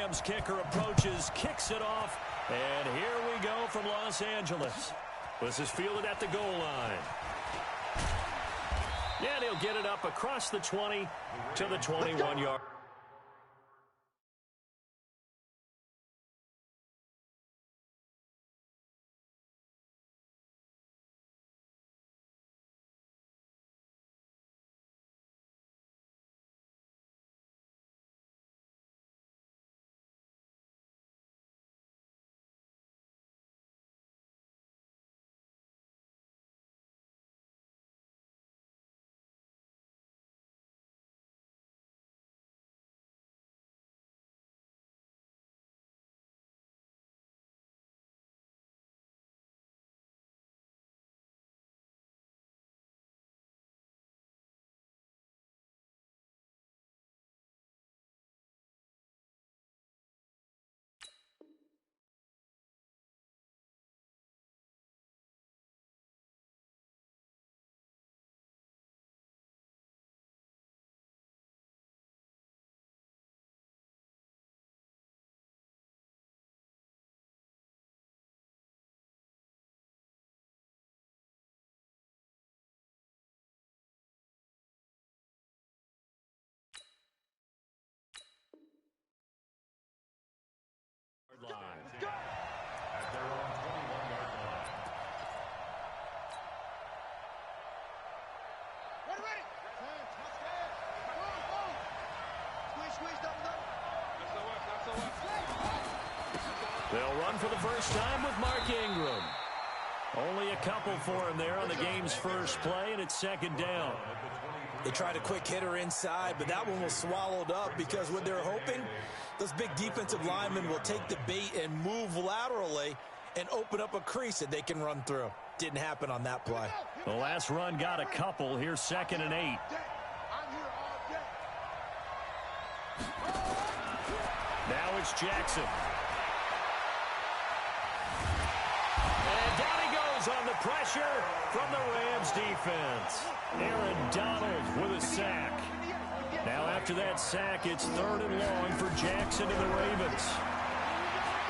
Rams kicker approaches, kicks it off, and here we go from Los Angeles. This is fielded at the goal line. And he'll get it up across the 20 to the 21-yard. At their own 21-yard line. Ready. Squeeze, double. They'll run for the first time with Mark Ingram. Only a couple for him there on the game's first play, and it's second down. They tried a quick hitter inside, but that one was swallowed up because what they're hoping, those big defensive linemen will take the bait and move laterally and open up a crease that they can run through. Didn't happen on that play. The last run got a couple. Here's 2nd and 8. Now it's Jackson. And down he goes on the pressure from the Rams defense. Aaron Donald with a sack. Now after that sack, it's 3rd and long for Jackson and the Ravens.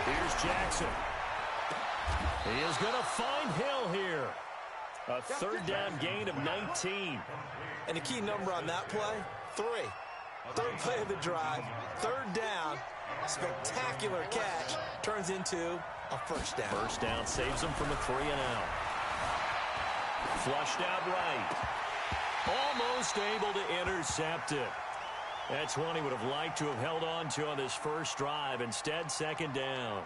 Here's Jackson. He is going to find Hill here. A 3rd down gain of 19. And the key number on that play, 3. 3rd play of the drive, 3rd down, spectacular catch, turns into a first down. First down saves him from a 3 and out. Flushed out right. Almost able to intercept it. That's one he would have liked to have held on to on this first drive. Instead, 2nd down.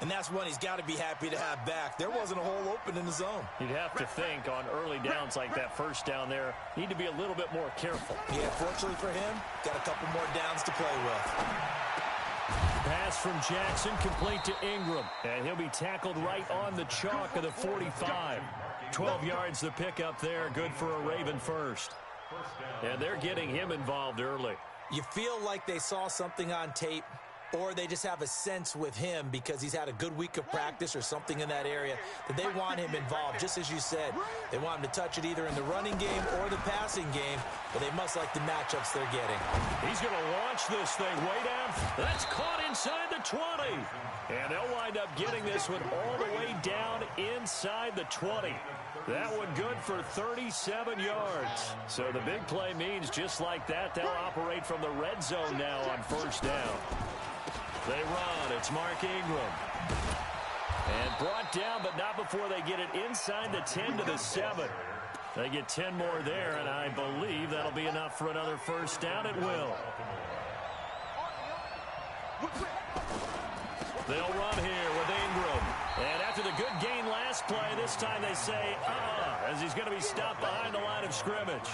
And that's one he's got to be happy to have back. There wasn't a hole open in the zone. You'd have to think on early downs like that first down there, need to be a little bit more careful. Yeah, fortunately for him, got a couple more downs to play with. Pass from Jackson complete to Ingram. And he'll be tackled right on the chalk of the 45. 12 yards the pickup there. Good for a Raven first. And they're getting him involved early. You feel like they saw something on tape, or they just have a sense with him because he's had a good week of practice or something in that area that they want him involved. Just as you said, they want him to touch it either in the running game or the passing game, but they must like the matchups they're getting. He's going to launch this thing way down. That's caught inside the 20. And they'll wind up getting this one all the way down inside the 20. That one good for 37 yards. So the big play means just like that, they'll operate from the red zone now on first down. They run. It's Mark Ingram. And brought down, but not before they get it inside the 10 to the 7. They get 10 more there, and I believe that'll be enough for another first down. It will. They'll run here with Ingram. And after the good gain last play, this time they say, as he's going to be stopped behind the line of scrimmage.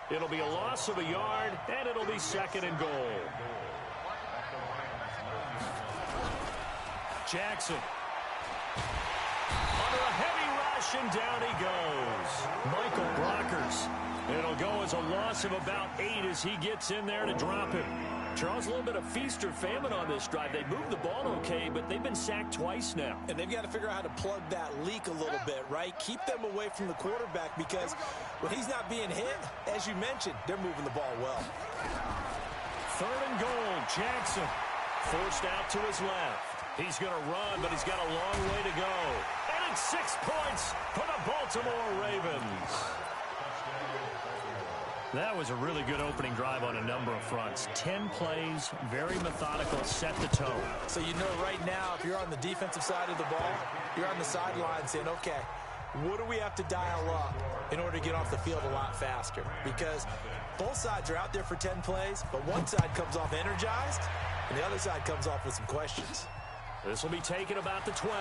It'll be a loss of a yard, and it'll be 2nd and goal. Jackson. Under a heavy rush, and down he goes. Michael Brockers. It'll go as a loss of about 8 as he gets in there to drop him. Charles, a little bit of feast or famine on this drive. They moved the ball okay, but they've been sacked twice now. And they've got to figure out how to plug that leak a little bit, right? Keep them away from the quarterback because when he's not being hit, as you mentioned, they're moving the ball well. 3rd and goal, Jackson. Forced out to his left. He's going to run, but he's got a long way to go. And it's 6 points for the Baltimore Ravens. That was a really good opening drive on a number of fronts. 10 plays, very methodical, set the tone. So you know right now, if you're on the defensive side of the ball, you're on the sideline saying, okay, what do we have to dial up in order to get off the field a lot faster? Because both sides are out there for 10 plays, but one side comes off energized, and the other side comes off with some questions. This will be taken about the 12.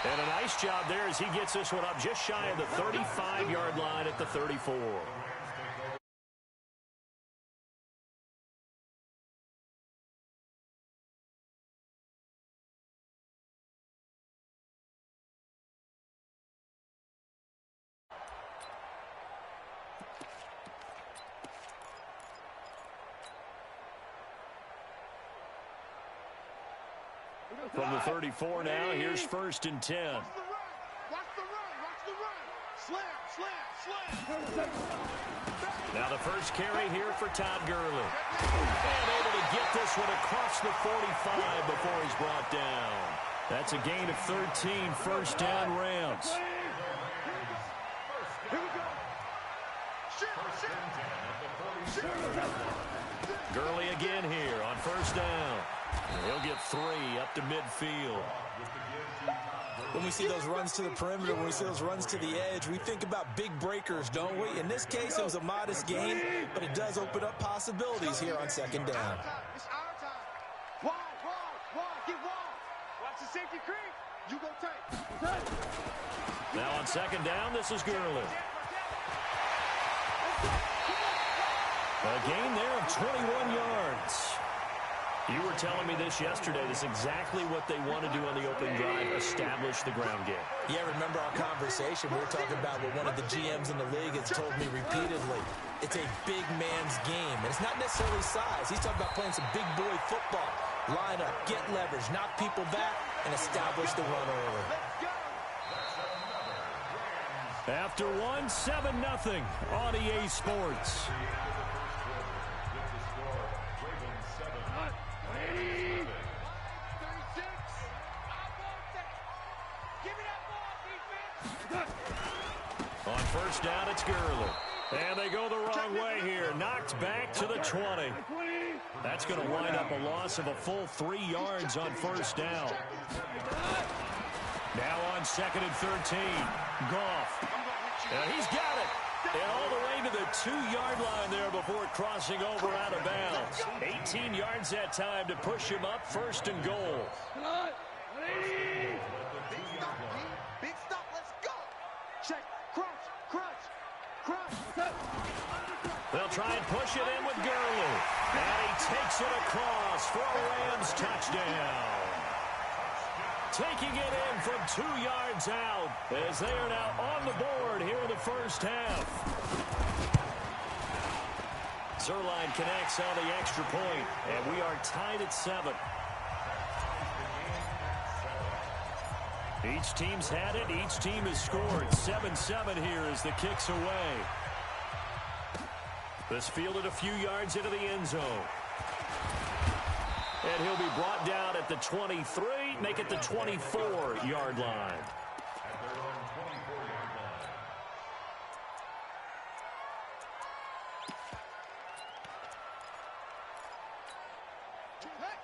And a nice job there as he gets this one up just shy of the 35-yard line at the 34. From the 34 now, here's 1st and 10. Watch the run. Slam. Now the first carry here for Todd Gurley. And able to get this one across the 45 before he's brought down. That's a gain of 13, 1st down Rams. Here we go. Gurley again here on 1st down. He'll get 3 up to midfield. When we see those runs to the perimeter, when we see those runs to the edge, we think about big breakers, don't we? In this case, it was a modest gain, but it does open up possibilities here on 2nd down. It's our time. Wall. Get wall. Watch the safety creep. You go tight. Now on 2nd down, this is Gurley. A gain there of 21 yards. You were telling me this yesterday. This is exactly what they want to do on the opening drive, establish the ground game. Yeah, remember our conversation? We were talking about what one of the GMs in the league has told me repeatedly. It's a big man's game, and it's not necessarily size. He's talking about playing some big boy football. Line up, get leverage, knock people back, and establish the run early. After 7-0 on EA Sports. On 1st down, it's Gurley. And they go the wrong way here. Knocked back to the 20. That's going to wind up a loss of a full 3 yards on 1st down. Now on 2nd and 13. Goff. And he's got it. And all the way to the 2-yard line there before crossing over out of bounds. 18 yards that time to push him up 1st and goal. Big stop. Let's go. Check. Crunch. They'll try and push it in with Gurley. And he takes it across for a Rams touchdown. Taking it in from 2 yards out as they are now on the board here in the 1st half. Zerline connects on the extra point, and we are tied at 7. Each team's had it. Each team has scored. 7-7 here as the kick's away. This fielded a few yards into the end zone. And he'll be brought down at the 23, make it the 24-yard line.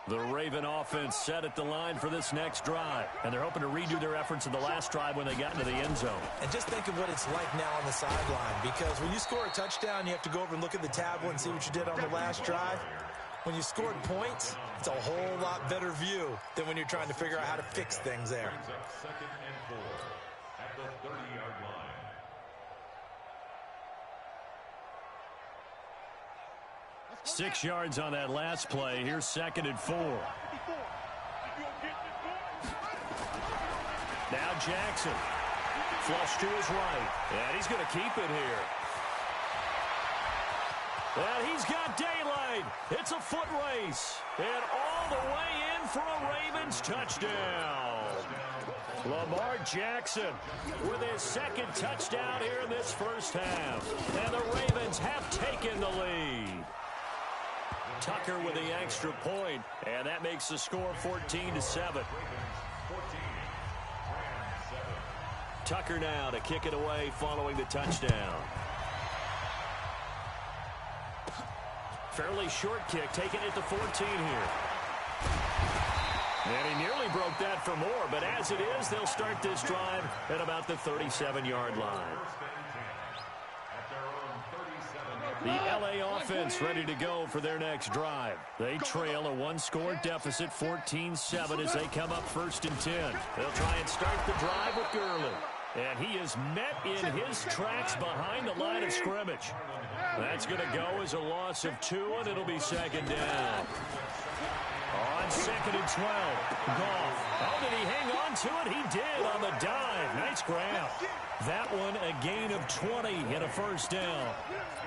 The Raven offense set at the line for this next drive. And they're hoping to redo their efforts in the last drive when they got into the end zone. And just think of what it's like now on the sideline, because when you score a touchdown, you have to go over and look at the tablet and see what you did on the last drive. When you scored points, it's a whole lot better view than when you're trying to figure out how to fix things there. 2nd and 4 at the 30-yard line. 6 yards on that last play. Here's 2nd and 4. Now Jackson. Flush to his right. And he's going to keep it here. And he's got daylight. It's a foot race. And all the way in for a Ravens touchdown. Lamar Jackson with his 2nd touchdown here in this 1st half. And the Ravens have taken the lead. Tucker with the extra point, and that makes the score 14-7. Tucker now to kick it away following the touchdown. Fairly short kick, taking it to 14 here. And he nearly broke that for more, but as it is, they'll start this drive at about the 37-yard line. The LA offense ready to go for their next drive. They trail a one-score deficit, 14-7, as they come up 1st and 10. They'll try and start the drive with Gurley. And he is met in his tracks behind the line of scrimmage. That's going to go as a loss of 2, and it'll be 2nd down. On 2nd and 12, Goff. Oh, did he hang on to it? He did on the dive. Nice grab. That one a gain of 20 and a 1st down.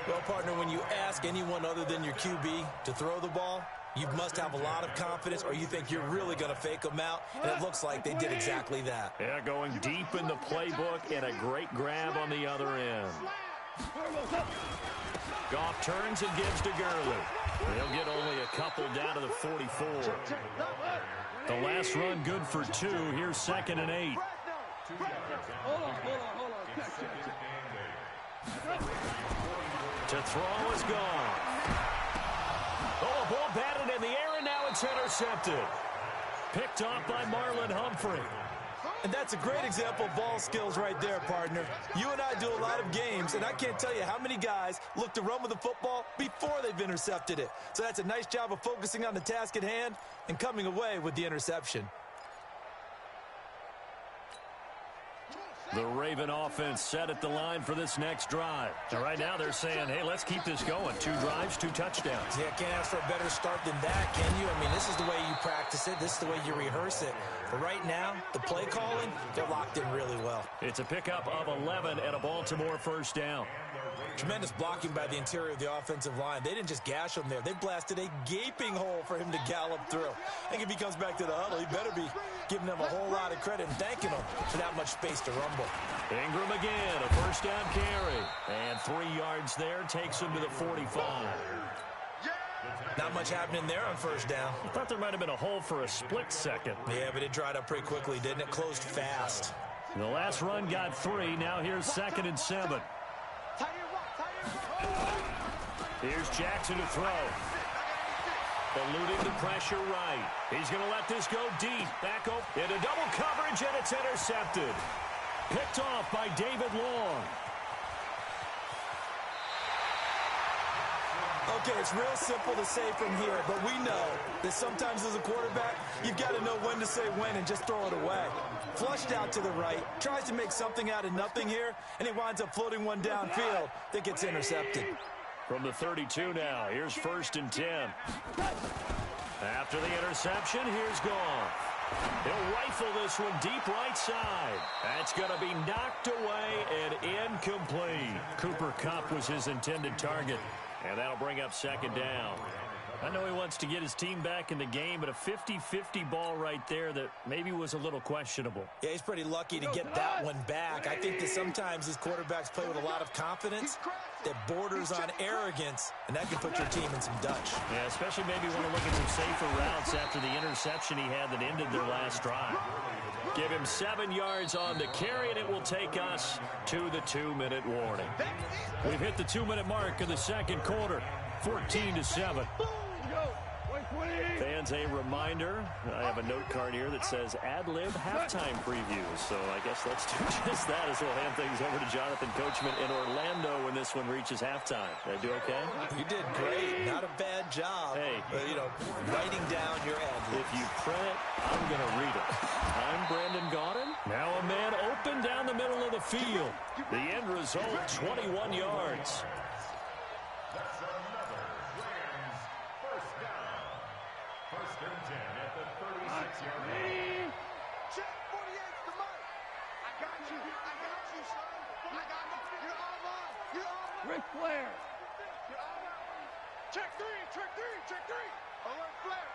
Well, partner, when you ask anyone other than your QB to throw the ball, you must have a lot of confidence, or you think you're really going to fake them out, and it looks like they did exactly that. Yeah, going deep in the playbook, and a great grab on the other end. Goff turns and gives to Gurley. They'll get only a couple down to the 44. The last run good for 2. Here's 2nd and 8. To throw is gone. Oh, a ball batted in the air, and now it's intercepted. Picked off by Marlon Humphrey. And that's a great example of ball skills right there, partner. You and I do a lot of games, and I can't tell you how many guys look to run with the football before they've intercepted it. So that's a nice job of focusing on the task at hand and coming away with the interception. The Raven offense set at the line for this next drive. And right now they're saying, hey, let's keep this going. 2 drives, 2 touchdowns. Yeah, can't ask for a better start than that, can you? I mean, this is the way you practice it. This is the way you rehearse it. But right now, the play calling, they're locked in really well. It's a pickup of 11 and a Baltimore 1st down. Tremendous blocking by the interior of the offensive line. They didn't just gash him there. They blasted a gaping hole for him to gallop through. I think if he comes back to the huddle, he better be giving them a whole lot of credit and thanking them for that much space to rumble. Ingram again, a 1st down carry. And 3 yards there takes him to the 45. Not much happening there on 1st down. I thought there might have been a hole for a split second. Yeah, but it dried up pretty quickly, didn't it? Closed fast. The last run got 3. Now here's 2nd and 7. Here's Jackson to throw. Eluding the pressure right. He's going to let this go deep. Back up into double coverage, and it's intercepted. Picked off by David Long. Okay, it's real simple to say from here, but we know that sometimes as a quarterback, you've got to know when to say when and just throw it away. Flushed out to the right, tries to make something out of nothing here, and he winds up floating one downfield that gets intercepted. From the 32 now, here's 1st and 10. After the interception, here's Goff. He'll rifle this one deep right side. That's going to be knocked away and incomplete. Cooper Kupp was his intended target, and that'll bring up 2nd down. I know he wants to get his team back in the game, but a 50-50 ball right there that maybe was a little questionable. Yeah, he's pretty lucky to get that one back. I think that sometimes these quarterbacks play with a lot of confidence that borders on arrogance, and that can put your team in some Dutch. Yeah, especially maybe want to look at some safer routes after the interception he had that ended their last drive. Give him 7 yards on the carry, and it will take us to the 2-minute warning. We've hit the 2-minute mark of the 2nd quarter, 14-7. Fans, a reminder, I have a note card here that says ad-lib halftime previews. So I guess let's do just that as we'll hand things over to Jonathan Coachman in Orlando when this one reaches halftime. Did I do okay? You did great. Not a bad job. Hey. Writing down your ad-libs. If you print it, I'm going to read it. I'm Brandon Gaudin. Now a man open down the middle of the field. The end result, 21 yards. Ric Flair. Check three. Alert flare.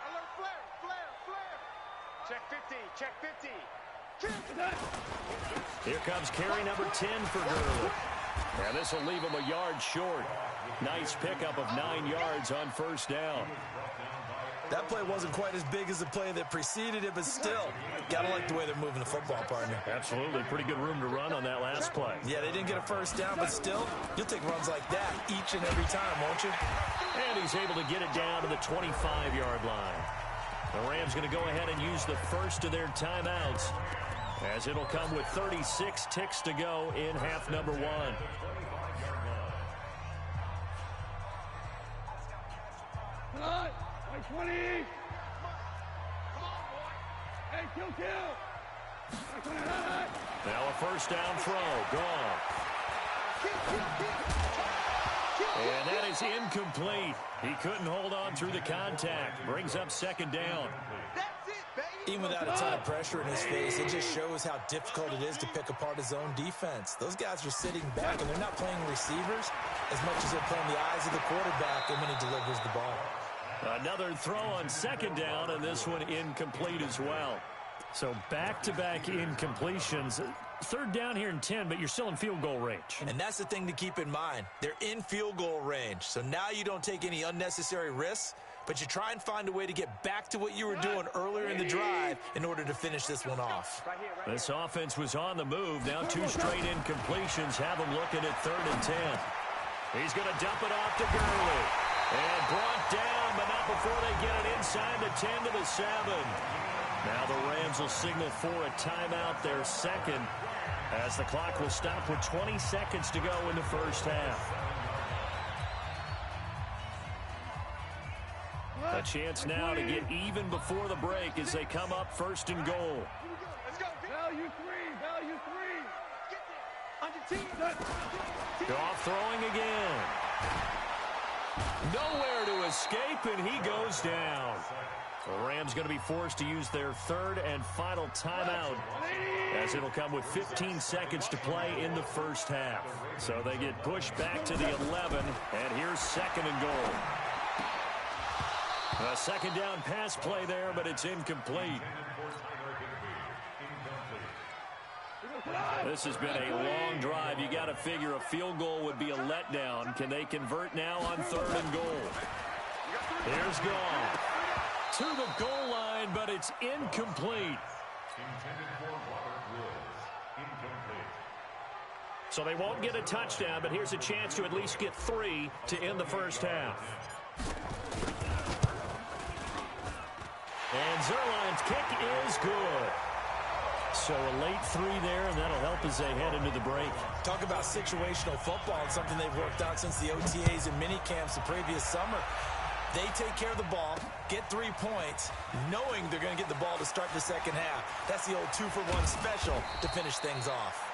Check 50. Here comes carry number 10 for Gurley. And this will leave him a yard short. Nice pickup of 9 yards on first down. That play wasn't quite as big as the play that preceded it, but still, gotta like the way they're moving the football, partner. Absolutely. Pretty good room to run on that last play. Yeah, they didn't get a first down, but still, you'll take runs like that each and every time, won't you? And he's able to get it down to the 25-yard line. The Rams going to go ahead and use the first of their timeouts, as it'll come with 36 ticks to go in half number 1. Cut! By 20! Come on, boy! Hey, kill! Now a first down throw. Gone. And that is incomplete. He couldn't hold on through the contact. Brings up second down. Even without a ton of pressure in his face, it just shows how difficult it is to pick apart his own defense. Those guys are sitting back, and they're not playing receivers as much as they're playing the eyes of the quarterback and when he delivers the ball. Another throw on second down, and this one incomplete as well. So back-to-back incompletions. Third down here in 10, but you're still in field goal range. And that's the thing to keep in mind. They're in field goal range. So now you don't take any unnecessary risks, but you try and find a way to get back to what you were doing earlier in the drive in order to finish this one off. This offense was on the move. Now 2 straight incompletions have them looking at 3rd and 10. He's going to dump it off to Gurley. And brought down, but not before they get it inside the 10 to the 7. Now the Rams will signal for a timeout, their second, as the clock will stop with 20 seconds to go in the first half. A chance now to get even before the break as they come up 1st and goal. Value 3! Goff throwing again. Nowhere to escape, and he goes down. The Rams going to be forced to use their 3rd and final timeout, as it'll come with 15 seconds to play in the first half. So they get pushed back to the 11, and here's 2nd and goal. A second down pass play there, but it's incomplete. This has been a long drive. You got to figure a field goal would be a letdown. Can they convert now on 3rd and goal? Here's Goff to the goal line, but it's incomplete. So they won't get a touchdown, but here's a chance to at least get 3 to end the first half. And Zerline's kick is good. So a late 3 there, and that'll help as they head into the break. Talk about situational football. It's something they've worked out since the OTAs and mini camps the previous summer. They take care of the ball, get 3 points, knowing they're going to get the ball to start the second half. That's the old 2-for-1 special to finish things off.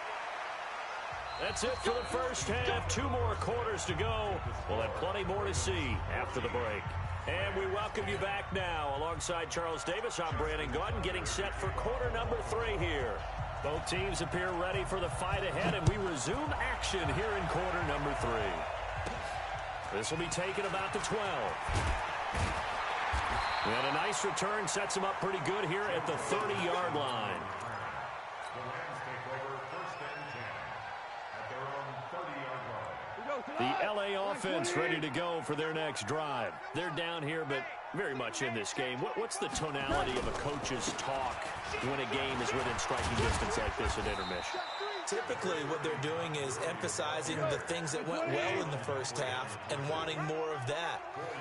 That's it for the first half. 2 more quarters to go. We'll have plenty more to see after the break. And we welcome you back now. Alongside Charles Davis, I'm Brandon Gordon, getting set for quarter number 3 here. Both teams appear ready for the fight ahead, and we resume action here in quarter number 3. This will be taken about the 12. And a nice return sets him up pretty good here at the 30-yard line. The LA offense ready to go for their next drive. They're down here, but very much in this game. What's the tonality of a coach's talk when a game is within striking distance like this at intermission? Typically, what they're doing is emphasizing the things that went well in the first half and wanting more of that.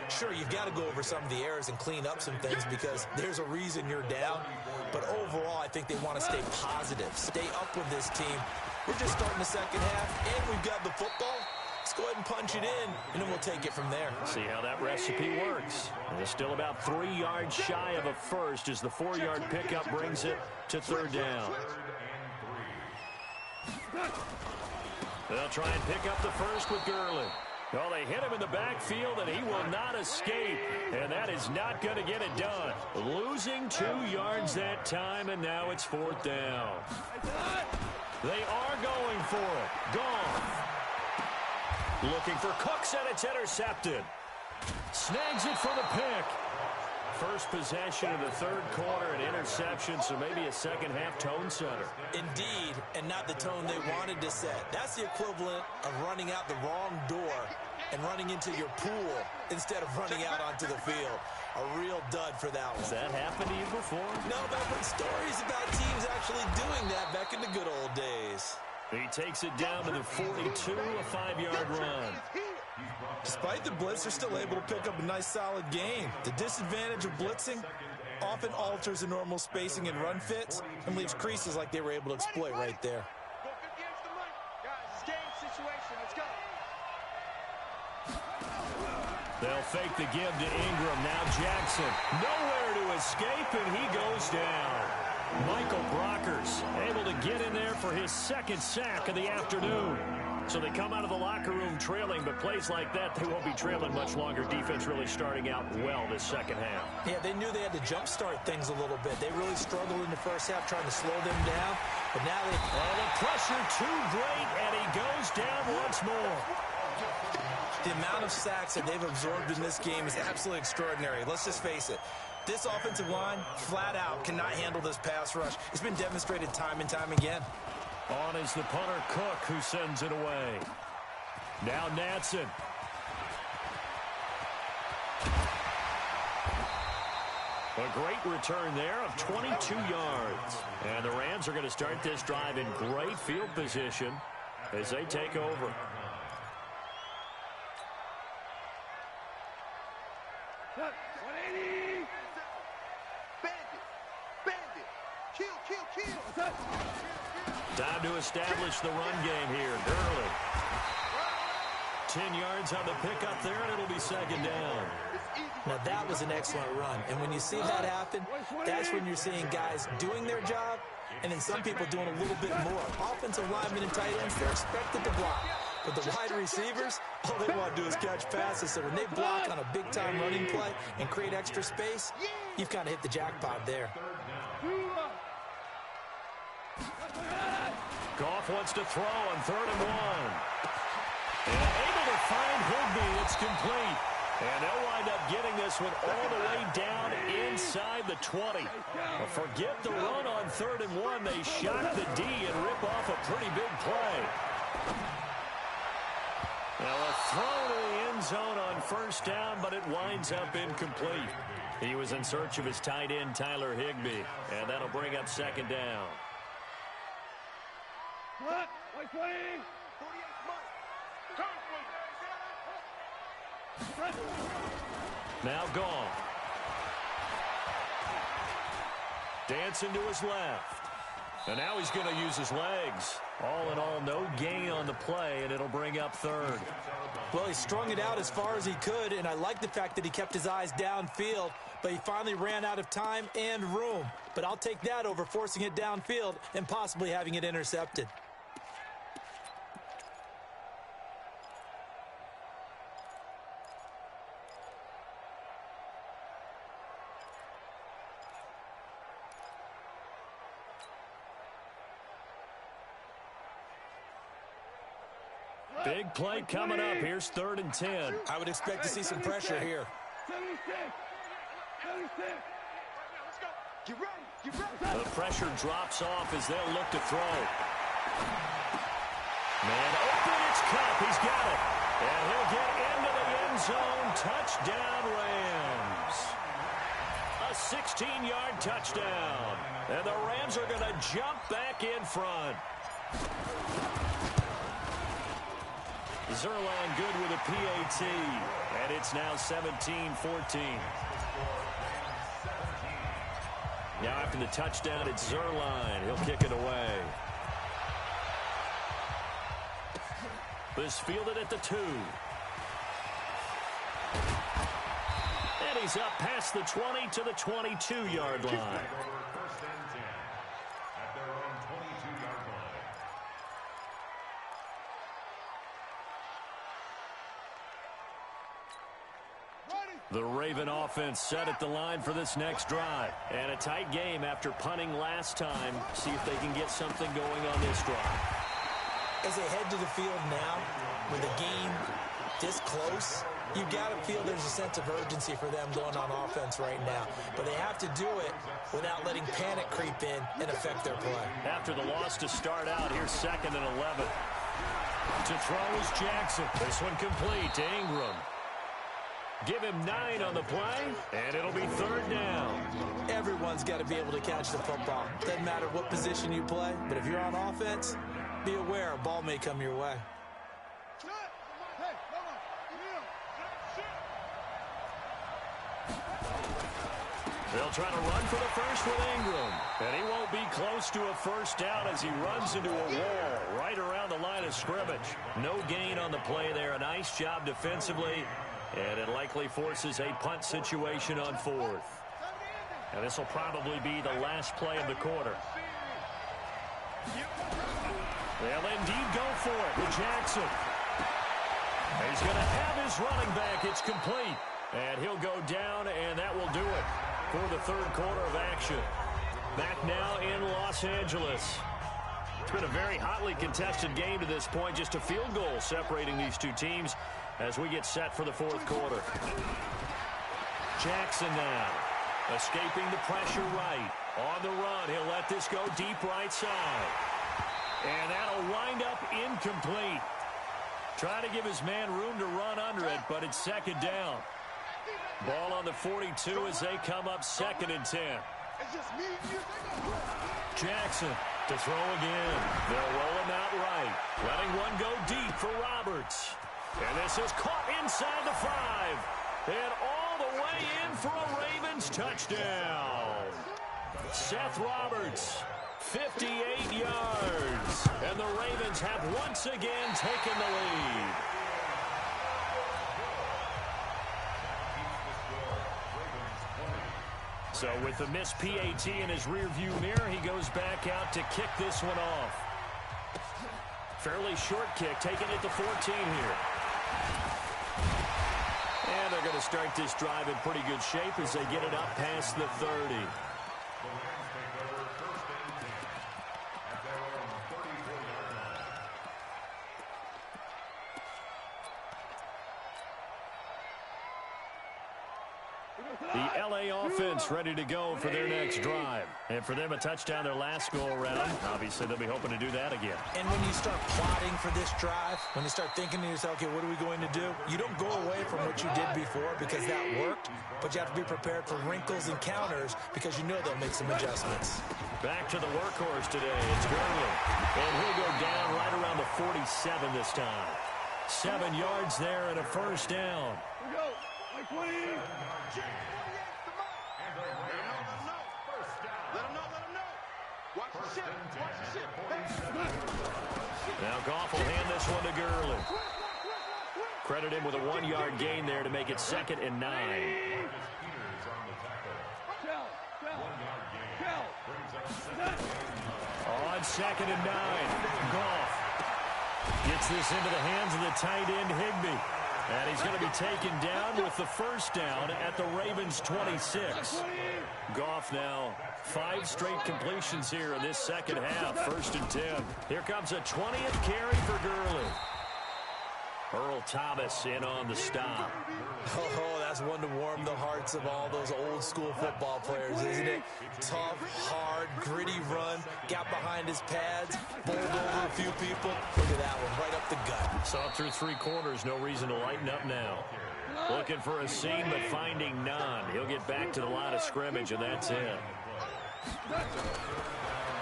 Sure, you've got to go over some of the errors and clean up some things because there's a reason you're down. But overall, I think they want to stay positive, stay up with this team. We're just starting the second half, and we've got the football. Let's go ahead and punch it in, and then we'll take it from there. See how that recipe works. And they're still about 3 yards shy of a first as the 4-yard pickup brings it to 3rd down. They'll try and pick up the first with Gurley. Well, they hit him in the backfield, and he will not escape. And that is not going to get it done. Losing 2 yards that time, and now it's 4th down. They are going for it. Goff. Looking for Cooks, and it's intercepted. Snags it for the pick. First possession of the third quarter, an interception, so maybe a second-half tone setter. Indeed, and not the tone they wanted to set. That's the equivalent of running out the wrong door and running into your pool instead of running out onto the field. A real dud for that one. Has that happened to you before? No, but I've heard stories about teams actually doing that back in the good old days. He takes it down to the 42, a 5-yard run. Despite the blitz, they're still able to pick up a nice, solid gain. The disadvantage of blitzing often alters the normal spacing and run fits and leaves creases like they were able to exploit right there. Go 50 extra money. Guys, it's game situation. Let's go. They'll fake the give to Ingram. Now Jackson. Nowhere to escape, and he goes down. Michael Brockers able to get in there for his second sack of the afternoon. So they come out of the locker room trailing, but plays like that, they won't be trailing much longer. Defense really starting out well this second half. Yeah, they knew they had to jumpstart things a little bit. They really struggled in the first half trying to slow them down, but now they... Oh, the pressure too great, and he goes down once more. The amount of sacks that they've absorbed in this game is absolutely extraordinary. Let's just face it. This offensive line, flat out, cannot handle this pass rush. It's been demonstrated time and time again. On is the punter, Cook, who sends it away. Now Natson. A great return there of 22 yards. And the Rams are going to start this drive in great field position as they take over. Set. 180. Bandit. Kill. Set. Time to establish the run game here. Gurley. 10 yards on the pickup there, and it'll be second down. Now, that was an excellent run. And when you see that happen, that's when you're seeing guys doing their job and then some people doing a little bit more. Offensive linemen and tight ends, they're expected to block. But the wide receivers, all they want to do is catch passes. So when they block on a big-time running play and create extra space, you've kind of hit the jackpot there. Goff wants to throw on 3rd and 1. And able to find Higbee. It's complete. And they'll wind up getting this one all the way down inside the 20. But forget the run on 3rd and 1. They shock the D and rip off a pretty big play. Now a throw to the end zone on 1st down, but it winds up incomplete. He was in search of his tight end, Tyler Higbee. And that'll bring up 2nd down. What? 120. Now gone. Dancing to his left. And now he's going to use his legs. All in all, no gain on the play, and it'll bring up 3rd. Well, he strung it out as far as he could, and I like the fact that he kept his eyes downfield, but he finally ran out of time and room. But I'll take that over forcing it downfield and possibly having it intercepted. Big play coming up. Here's 3rd and 10. I would expect to see some pressure here. 76. 76. Get ready. The pressure drops off as they'll look to throw. Man open, it's Cup. He's got it. And he'll get into the end zone. Touchdown, Rams. A 16-yard touchdown. And the Rams are going to jump back in front. Zerline good with a PAT, and it's now 17-14. Now after the touchdown, it's Zerline. He'll kick it away. This fielded at the 2. And he's up past the 20 to the 22-yard line. First and 10 at their own 22-yard line. The Raven offense set at the line for this next drive. And a tight game after punting last time. See if they can get something going on this drive. As they head to the field now, with a game this close, you got to feel there's a sense of urgency for them going on offense right now. But they have to do it without letting panic creep in and affect their play. After the loss to start out, here's 2nd and 11. To throw is Jackson. This one complete to Ingram. Give him 9 on the play, and it'll be 3rd down. Everyone's got to be able to catch the football. Doesn't matter what position you play, but if you're on offense, be aware a ball may come your way. They'll try to run for the first with Ingram. And he won't be close to a first down as he runs into a wall right around the line of scrimmage. No gain on the play there. A nice job defensively. And it likely forces a punt situation on 4th. And this will probably be the last play of the quarter. They'll indeed go for it with Jackson. He's going to have his running back. It's complete. And he'll go down, and that will do it for the 3rd quarter of action. Back now in Los Angeles. It's been a very hotly contested game to this point. Just a field goal separating these two teams as we get set for the 4th quarter. Jackson now escaping the pressure right. On the run, he'll let this go deep right side. And that'll wind up incomplete. Trying to give his man room to run under it, but it's 2nd down. Ball on the 42 as they come up 2nd and 10. Jackson to throw again. They'll roll him out right. Letting one go deep for Roberts. And this is caught inside the 5. And all the way in for a Ravens touchdown. Seth Roberts, 58 yards. And the Ravens have once again taken the lead. So with the missed PAT in his rearview mirror, he goes back out to kick this one off. Fairly short kick, taking it to 14 here. And they're going to start this drive in pretty good shape as they get it up past the 30. The LA offense ready to go for their next drive. And for them, a touchdown their last go-around. Obviously, they'll be hoping to do that again. And when you start plotting for this drive, when you start thinking to yourself, okay, what are we going to do? You don't go away from what you did before because that worked, but you have to be prepared for wrinkles and counters because you know they'll make some adjustments. Back to the workhorse today. It's Gurley. And he'll go down right around the 47 this time. 7 yards there and a first down. Here we go. Like 20. Now Goff will hand this one to Gurley. Credit him with a 1-yard gain there to make it 2nd and 9. On 2nd and 9, Goff gets this into the hands of the tight end Higbee. And he's going to be taken down with the first down at the Ravens 26. Goff now 5 straight completions here in this second half. 1st and 10. Here comes a 20th carry for Gurley. Earl Thomas in on the stop. Oh, that's one to warm the hearts of all those old school football players, isn't it? Tough, hard, gritty run. Got behind his pads, bowled over a few people. Look at that one, right up the gut. Saw through 3 quarters, no reason to lighten up now. Looking for a seam, but finding none. He'll get back to the line of scrimmage, and that's it.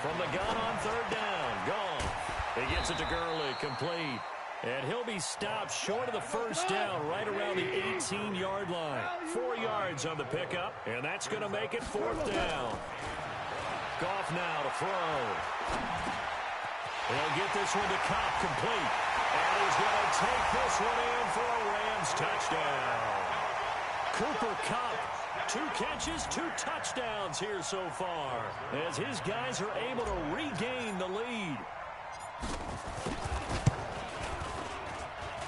From the gun on 3rd down, gone. He gets it to Gurley, complete. And he'll be stopped short of the first down right around the 18-yard line. 4 yards on the pickup, and that's going to make it 4th down. Goff now to throw. He'll get this one to Cobb, complete. And he's going to take this one in for a Rams touchdown. Cooper Kupp, 2 catches, 2 touchdowns here so far, as his guys are able to regain the lead.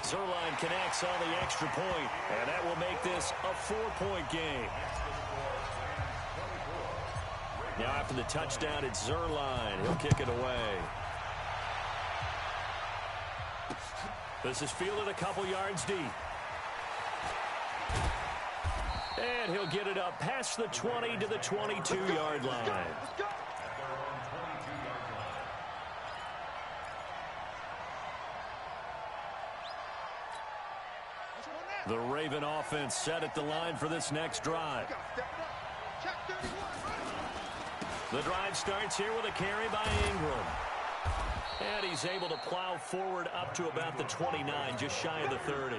Zerline connects on the extra point, and that will make this a 4-point game. Now after the touchdown, it's Zerline. He'll kick it away. This is fielded a couple yards deep. And he'll get it up past the 20 to the 22-yard line. At their own 22-yard line. The Raven offense set at the line for this next drive. The drive starts here with a carry by Ingram. And he's able to plow forward up to about the 29, just shy of the 30.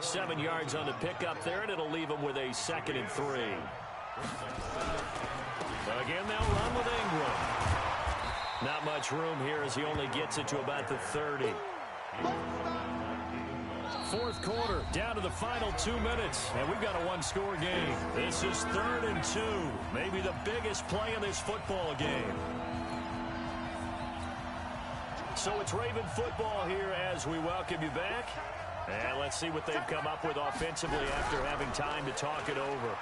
7 yards on the pickup there, and it'll leave him with a 2nd and 3. Again, they'll run with Ingram. Not much room here as he only gets it to about the 30. Fourth quarter, down to the final 2 minutes, and we've got a one-score game. This is 3rd and 2, maybe the biggest play in this football game. So it's Raven football here as we welcome you back. And let's see what they've come up with offensively after having time to talk it over.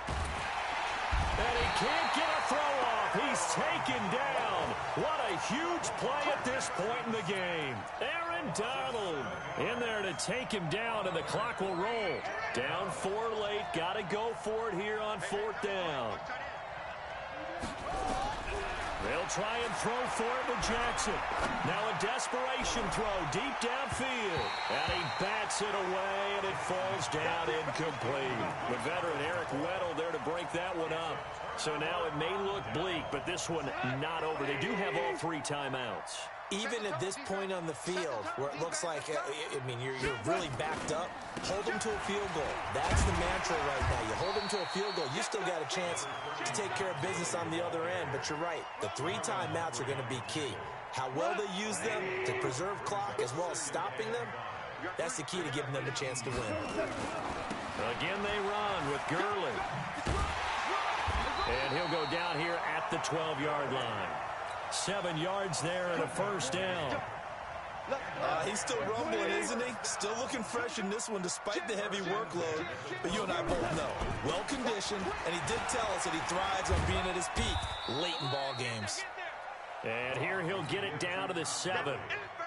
And he can't get a throw off. He's taken down. What a huge play at this point in the game. Aaron Donald in there to take him down, and the clock will roll. Down 4 late. Got to go for it here on 4th down. They'll try and throw for it with Jackson. Now a desperation throw deep downfield. And he bats it away, and it falls down incomplete. The veteran Eric Weddle there to break that one up. So now it may look bleak, but this one not over. They do have all 3 timeouts. Even at this point on the field, where it looks like, you're really backed up, hold them to a field goal. That's the mantra right now. You hold them to a field goal. You still got a chance to take care of business on the other end, but you're right. The 3 timeouts are going to be key. How well they use them to preserve clock as well as stopping them, that's the key to giving them a chance to win. Again, they run with Gurley. And he'll go down here at the 12-yard line. 7 yards there and a 1st down. He's still rumbling, isn't he? Still looking fresh in this one despite the heavy workload. But you and I both know, well-conditioned, and he did tell us that he thrives on being at his peak late in ball games. And here he'll get it down to the 7.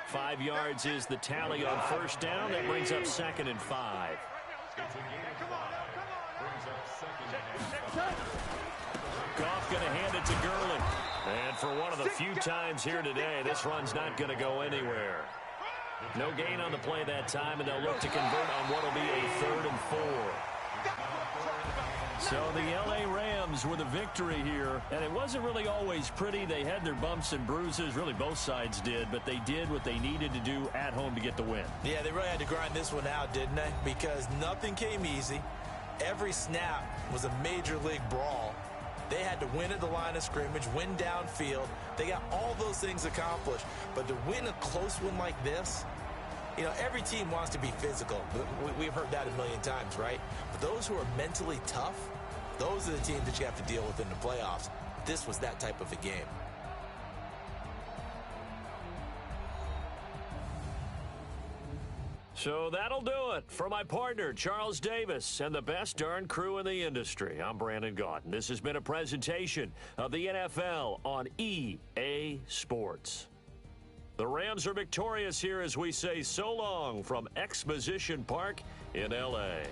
5 yards is the tally on 1st down. That brings up 2nd and 5. Goff going to hand it to Gurley. And for one of the few times here today, this run's not going to go anywhere. No gain on the play that time, and they'll look to convert on what will be a 3rd and 4. So the L.A. Rams with a victory here, and it wasn't really always pretty. They had their bumps and bruises, really both sides did, but they did what they needed to do at home to get the win. Yeah, they really had to grind this one out, didn't they? Because nothing came easy. Every snap was a major league brawl. They had to win at the line of scrimmage, win downfield. They got all those things accomplished. But to win a close one like this, every team wants to be physical. We've heard that a million times, right? But those who are mentally tough, those are the teams that you have to deal with in the playoffs. This was that type of a game. So that'll do it for my partner, Charles Davis, and the best darn crew in the industry. I'm Brandon Gaudin. This has been a presentation of the NFL on EA Sports. The Rams are victorious here as we say so long from Exposition Park in L.A.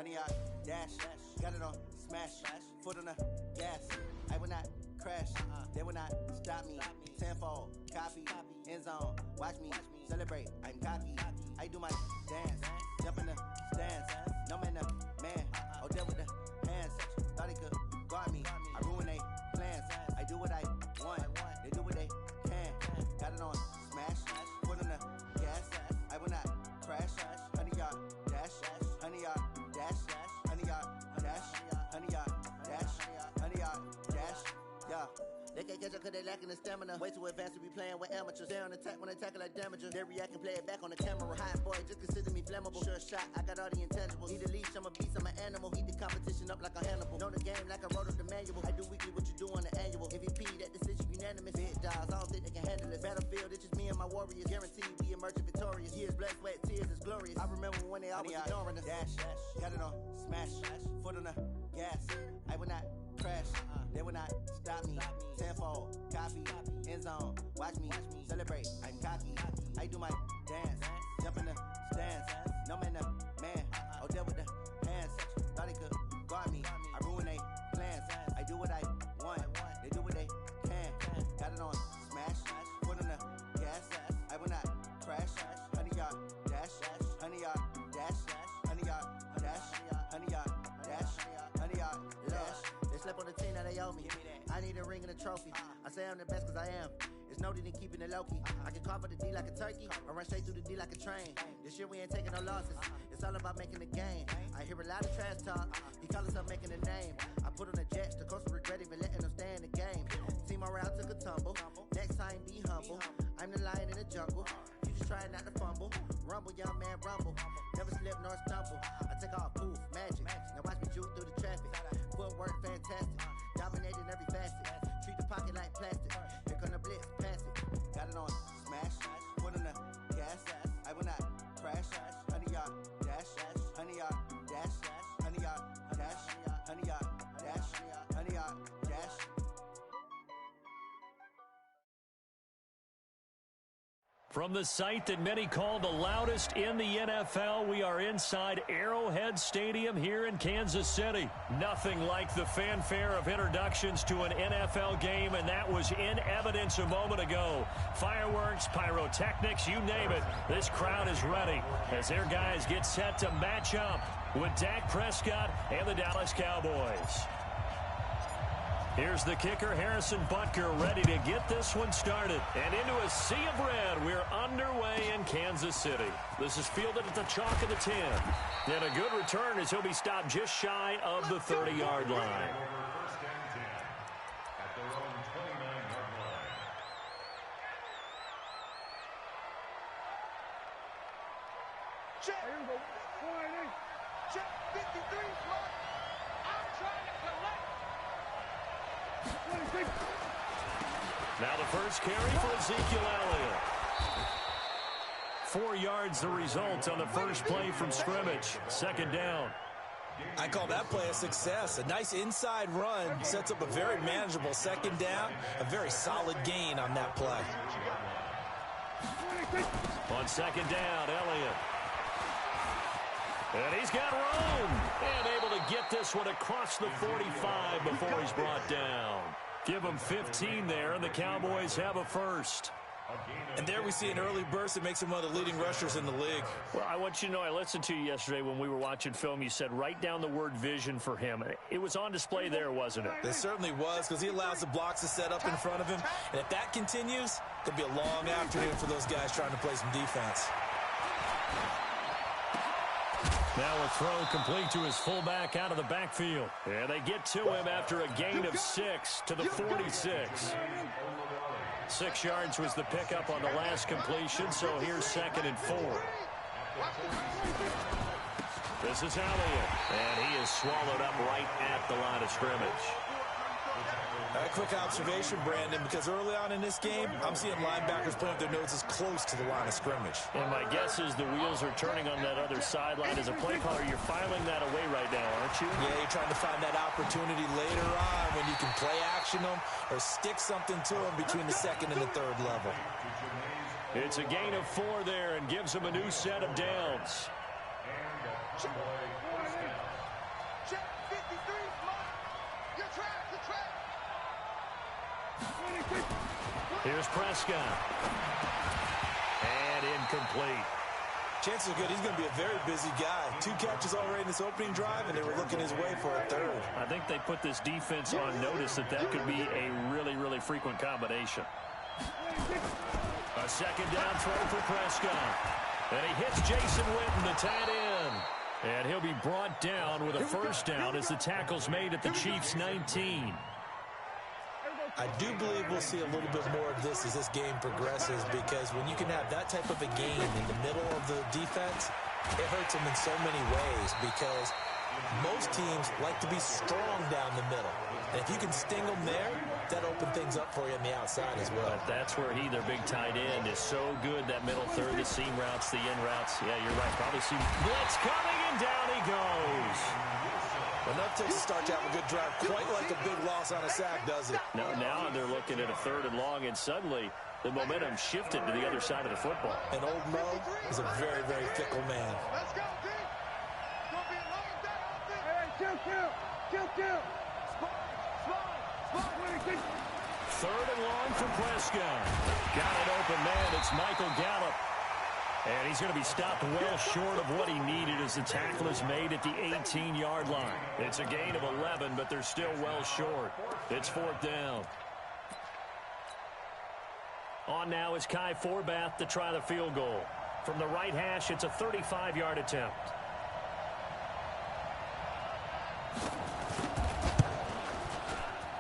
100-yard dash. Got it on smash. Foot on the gas. I will not crash. They will not stop me. Tenfold, copy, end zone. Watch me celebrate. I'm cocky. I do my dance. Jump in the stands. No man, man. Oh, there with the hands. Thought he could guard me. I ruin they plans. I do what I want. They do what they can. Got it on smash. Foot on the gas. I will not crash. 100-yard dash. 100-yard dash. 100-yard dash. 100-yard dash. 100-yard dash. Yeah. They can't catch up cause they lacking the stamina. Way too advanced to be playing with amateurs. They on attack when they tackle like damagers. They react and play it back on the camera. Hot boy, just consider me flammable. Sure shot, I got all the intangibles. Need a leash, I'm a beast, I'm an animal. Heat the competition up like a Hannibal. Know the game like I wrote up the manual. I do weekly what you do on the annual. MVP, that decision unanimous. Big dogs, I don't think they can handle it. Battlefield, it's just me and my warriors. Guaranteed we emerge victorious. Years, blood, sweat, tears, it's glorious. I remember when they always ignoring us. Dash, got it on smash. Foot on the gas. I will not crash. They will not stop me. Tenfold, copy, end zone. Watch me celebrate. I'm cocky. I do my dance. Jump in the stands. No man, man. Oh, there with the hands. Thought he could guard me. I ruin they plans. I do what I want. They do what they can. Got it on smash. Foot on the gas. I will not crash. 100-yard dash. 100-yard dash. 100-yard dash. 100-yard dash. 100-yard dash. They slept on the team, now they owe me. I need a ring and a trophy. I say I'm the best cause I am. It's noted in keeping it low-key. I can carve for the D like a turkey. I run straight through the D like a train. This year we ain't taking no losses. It's all about making the game. I hear a lot of trash talk. He call himself making a name. I put on the jets. The coach will regret even letting them stay in the game. Team around took a tumble. Next time be humble. I'm the lion in the jungle. You just try not to fumble. Rumble, young man, rumble. Never slip nor stumble. I take off, poof, magic. Now watch me juke through the traffic. Footwork fantastic. Dominating every facet. Treat the pocket like plastic. Here come the blitz, pass it. Got it on smash. Foot on the gas. I will not crash. 100-yard dash. 100-yard dash. 100-yard dash. 100-yard dash. 100-yard dash. From the site that many call the loudest in the NFL, we are inside Arrowhead Stadium here in Kansas City. Nothing like the fanfare of introductions to an NFL game, and that was in evidence a moment ago. Fireworks, pyrotechnics, you name it. This crowd is ready as their guys get set to match up with Dak Prescott and the Dallas Cowboys. Here's the kicker, Harrison Butker, ready to get this one started. And into a sea of red, we're underway in Kansas City. This is fielded at the chalk of the 10. And a good return as he'll be stopped just shy of the 30-yard line. First and 10 at their own 29-yard line. Check. Check 53. I'm trying to collect. Now the first carry for Ezekiel Elliott. 4 yards the result on the first play from scrimmage. Second down. I call that play a success. A nice inside run sets up a very manageable second down. A very solid gain on that play. On second down, Elliott. And he's got room. And able to get this one across the 45 before he's brought down. Give him 15 there, and the Cowboys have a first. And there we see an early burst that makes him one of the leading rushers in the league. Well, I want you to know, I listened to you yesterday when we were watching film. You said write down the word vision for him. It was on display there, wasn't it? It certainly was, because he allows the blocks to set up in front of him. And if that continues, it'll be a long afternoon for those guys trying to play some defense. Now a throw complete to his fullback out of the backfield. And they get to him after a gain of 6 to the 46. 6 yards was the pickup on the last completion, so here's 2nd and 4. This is Elliott, and he is swallowed up right at the line of scrimmage. A quick observation, Brandon, because early on in this game, I'm seeing linebackers putting their noses close to the line of scrimmage. And my guess is the wheels are turning on that other sideline. As a play caller, you're filing that away right now, aren't you? Yeah, you're trying to find that opportunity later on when you can play action them or stick something to them between the 2nd and the 3rd level. It's a gain of 4 there and gives them a new set of downs. Here's Prescott. And incomplete. Chances are good he's going to be a very busy guy. 2 catches already in this opening drive, and they were looking his way for a 3rd. I think they put this defense on notice that could be a really, really frequent combination. A 2nd down throw for Prescott. And he hits Jason Witten, the tight end. And he'll be brought down with a 1st down as the tackle's made at the Chiefs' 19. I do believe we'll see a little bit more of this as this game progresses, because when you can have that type of a game in the middle of the defense, it hurts them in so many ways, because most teams like to be strong down the middle. And if you can sting them there, that opens things up for you on the outside as well. But that's where their big tight end, is so good, that middle third, the seam routes, the in routes. Yeah, you're right. Probably see blitz coming, and down he goes. Enough to start to have a good drive, quite like a big loss on a sack, does it? No, now they're looking at a 3rd and long, and suddenly the momentum shifted to the other side of the football. And old Mo is a very, very fickle man. Let's go, D. Gonna be a long day out there. Hey, kill. Spot. 3rd and long for Prescott. Got an open man. It's Michael Gallup. And he's going to be stopped well short of what he needed as the tackle is made at the 18-yard line. It's a gain of 11, but they're still well short. It's 4th down. On now is Kai Forbath to try the field goal. From the right hash, it's a 35-yard attempt.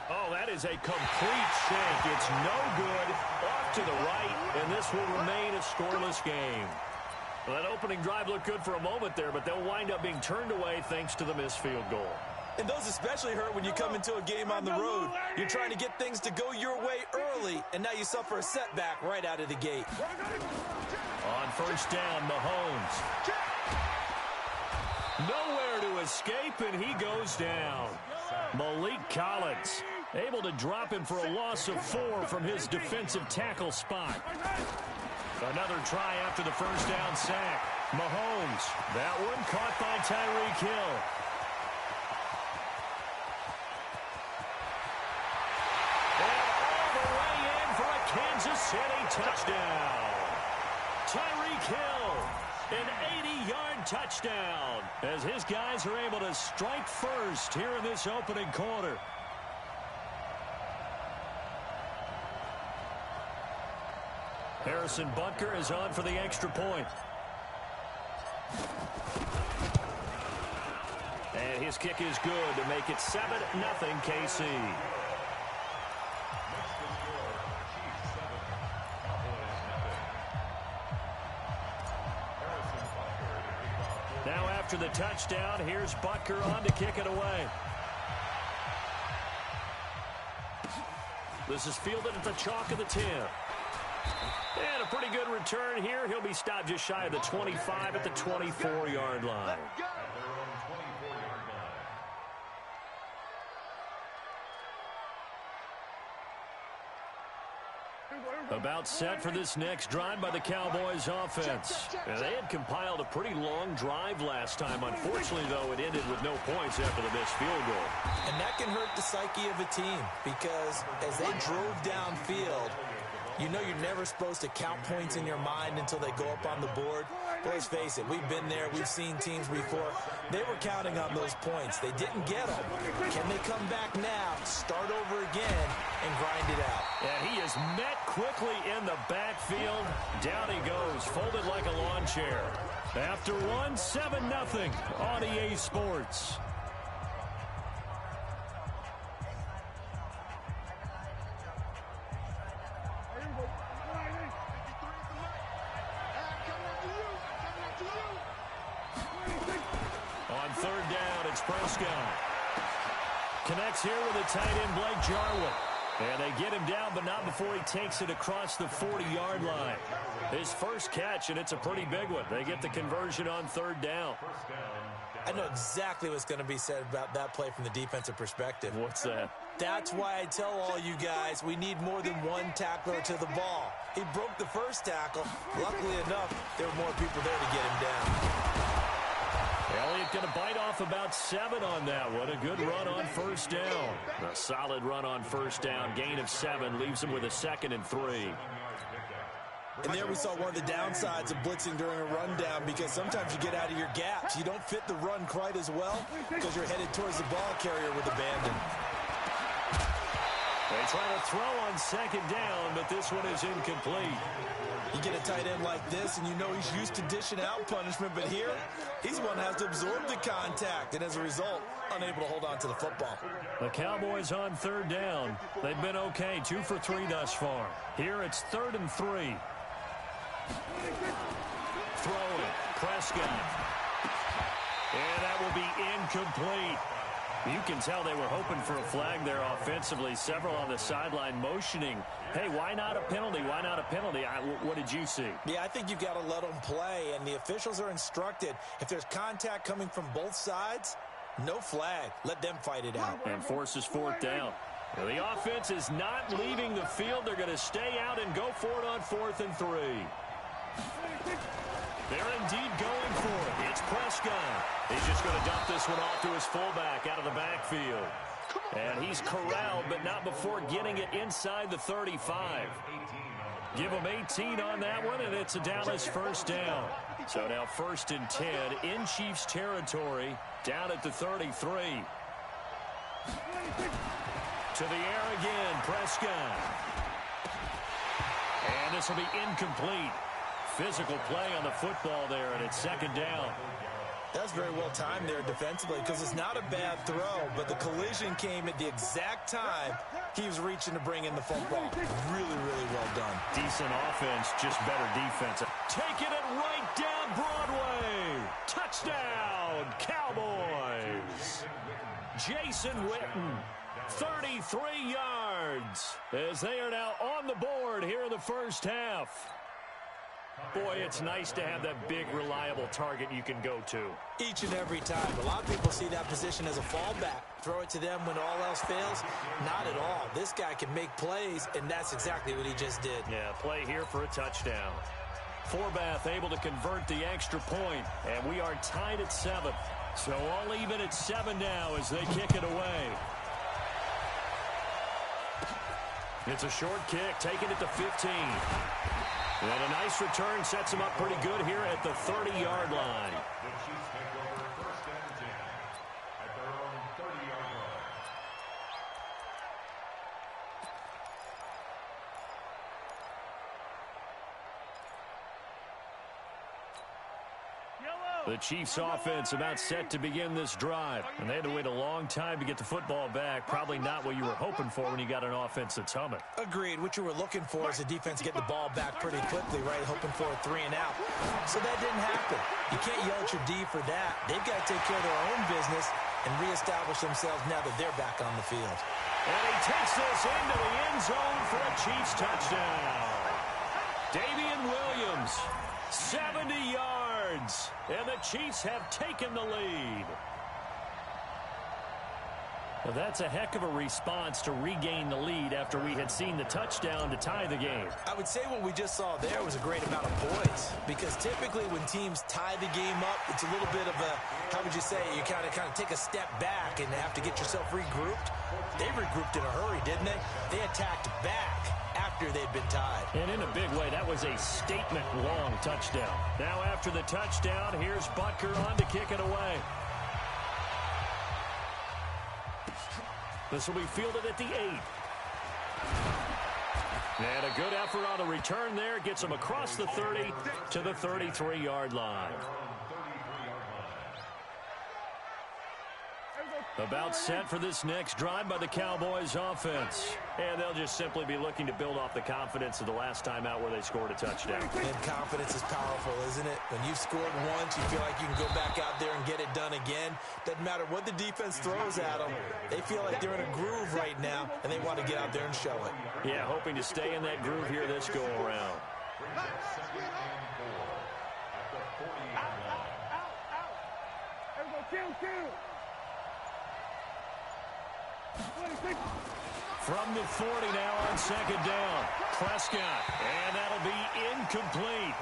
Oh, that is a complete shank. It's no good. Off to the right, and this will remain a scoreless game. Well, that opening drive looked good for a moment there, but they'll wind up being turned away thanks to the missed field goal. And those especially hurt when you come into a game on the road. You're trying to get things to go your way early, and now you suffer a setback right out of the gate. On 1st down, Mahomes. Nowhere to escape, and he goes down. Malik Collins able to drop him for a loss of 4 from his defensive tackle spot. Another try after the 1st down sack. Mahomes, that one caught by Tyreek Hill. And all the way in for a Kansas City touchdown. Tyreek Hill, an 80-yard touchdown, as his guys are able to strike first here in this opening quarter. Harrison Butker is on for the extra point. And his kick is good to make it 7-0 KC. Now after the touchdown, here's Butker on to kick it away. This is fielded at the chalk of the 10. And a pretty good return here. He'll be stopped just shy of the 25 at the 24-yard line. About set for this next drive by the Cowboys offense. And they had compiled a pretty long drive last time. Unfortunately, though, it ended with no points after the missed field goal. And that can hurt the psyche of a team, because as they drove downfield, you know you're never supposed to count points in your mind until they go up on the board. But let's face it, we've been there. We've seen teams before. They were counting on those points. They didn't get them. Can they come back now, start over again, and grind it out? And he is met quickly in the backfield. Down he goes, folded like a lawn chair. After one, 7-0 on EA Sports. On 3rd down, it's Prescott. Connects here with a tight end, Blake Jarwin. And they get him down, but not before he takes it across the 40-yard line. His first catch, and it's a pretty big one. They get the conversion on 3rd down. I know exactly what's going to be said about that play from the defensive perspective. What's that? That's why I tell all you guys we need more than one tackler to the ball. He broke the first tackle. Luckily enough, there were more people there to get him down. Elliott going to bite off about 7 on that one. A good run on first down. A solid run on first down. Gain of 7 leaves him with a 2nd and 3. And there we saw one of the downsides of blitzing during a rundown, because sometimes you get out of your gaps. You don't fit the run quite as well because you're headed towards the ball carrier with abandon. They try to throw on 2nd down, but this one is incomplete. You get a tight end like this, and you know he's used to dishing out punishment, but here, he's the one that has to absorb the contact, and as a result, unable to hold on to the football. The Cowboys on 3rd down. They've been okay, 2 for 3 thus far. Here it's 3rd and 3. Throwing, Prescott. And that will be incomplete. You can tell they were hoping for a flag there offensively. Several on the sideline motioning, hey, why not a penalty? Why not a penalty? What did you see? Yeah, I think you've got to let them play, and the officials are instructed, if there's contact coming from both sides, no flag. Let them fight it out. And forces 4th down. Well, the offense is not leaving the field. They're going to stay out and go for it on 4th and 3. They're indeed going for it. It's Prescott. He's just going to dump this one off to his fullback out of the backfield. And he's corralled, but not before getting it inside the 35. Give him 18 on that one, and it's a Dallas first down. So now 1st and 10 in Chiefs territory, down at the 33. To the air again, Prescott. And this will be incomplete. Physical play on the football there, and it's 2nd down. That's very well timed there defensively, because it's not a bad throw, but the collision came at the exact time he was reaching to bring in the football. Really, really well done. Decent offense, just better defense. Taking it right down Broadway. Touchdown, Cowboys. Jason Witten, 33 yards, as they are now on the board here in the first half. Boy, it's nice to have that big, reliable target you can go to. Each and every time. A lot of people see that position as a fallback. Throw it to them when all else fails. Not at all. This guy can make plays, and that's exactly what he just did. Yeah, play here for a touchdown. Forbath able to convert the extra point, and we are tied at 7. So all even at 7 now as they kick it away. It's a short kick, taking it to 15. And a nice return sets him up pretty good here at the 30-yard line. The Chiefs take over 1st and 10 at their own 30-yard line. The Chiefs offense about set to begin this drive. And they had to wait a long time to get the football back. Probably not what you were hoping for when you got an offense that's humming. Agreed. What you were looking for is the defense get the ball back pretty quickly, right? Hoping for a 3 and out. So that didn't happen. You can't yell at your D for that. They've got to take care of their own business and reestablish themselves now that they're back on the field. And he takes this into the end zone for a Chiefs touchdown. Damian Williams, 70 yards, and the Chiefs have taken the lead. Well, that's a heck of a response to regain the lead after we had seen the touchdown to tie the game. I would say what we just saw there was a great amount of poise, because typically when teams tie the game up, it's a little bit of a, how would you say, you kind of take a step back and have to get yourself regrouped. They regrouped in a hurry, didn't they? They attacked back after they'd been tied. And in a big way, that was a statement-long touchdown. Now after the touchdown, here's Butker on to kick it away. This will be fielded at the 8. And a good effort on the return there. Gets him across the 30 to the 33-yard line. About set for this next drive by the Cowboys offense. And they'll just simply be looking to build off the confidence of the last time out where they scored a touchdown. And confidence is powerful, isn't it? When you've scored once, you feel like you can go back out there and get it done again. Doesn't matter what the defense throws at them. They feel like they're in a groove right now, and they want to get out there and show it. Yeah, hoping to stay in that groove here this go-around. From the 40 now on second down. Prescott, and that'll be incomplete.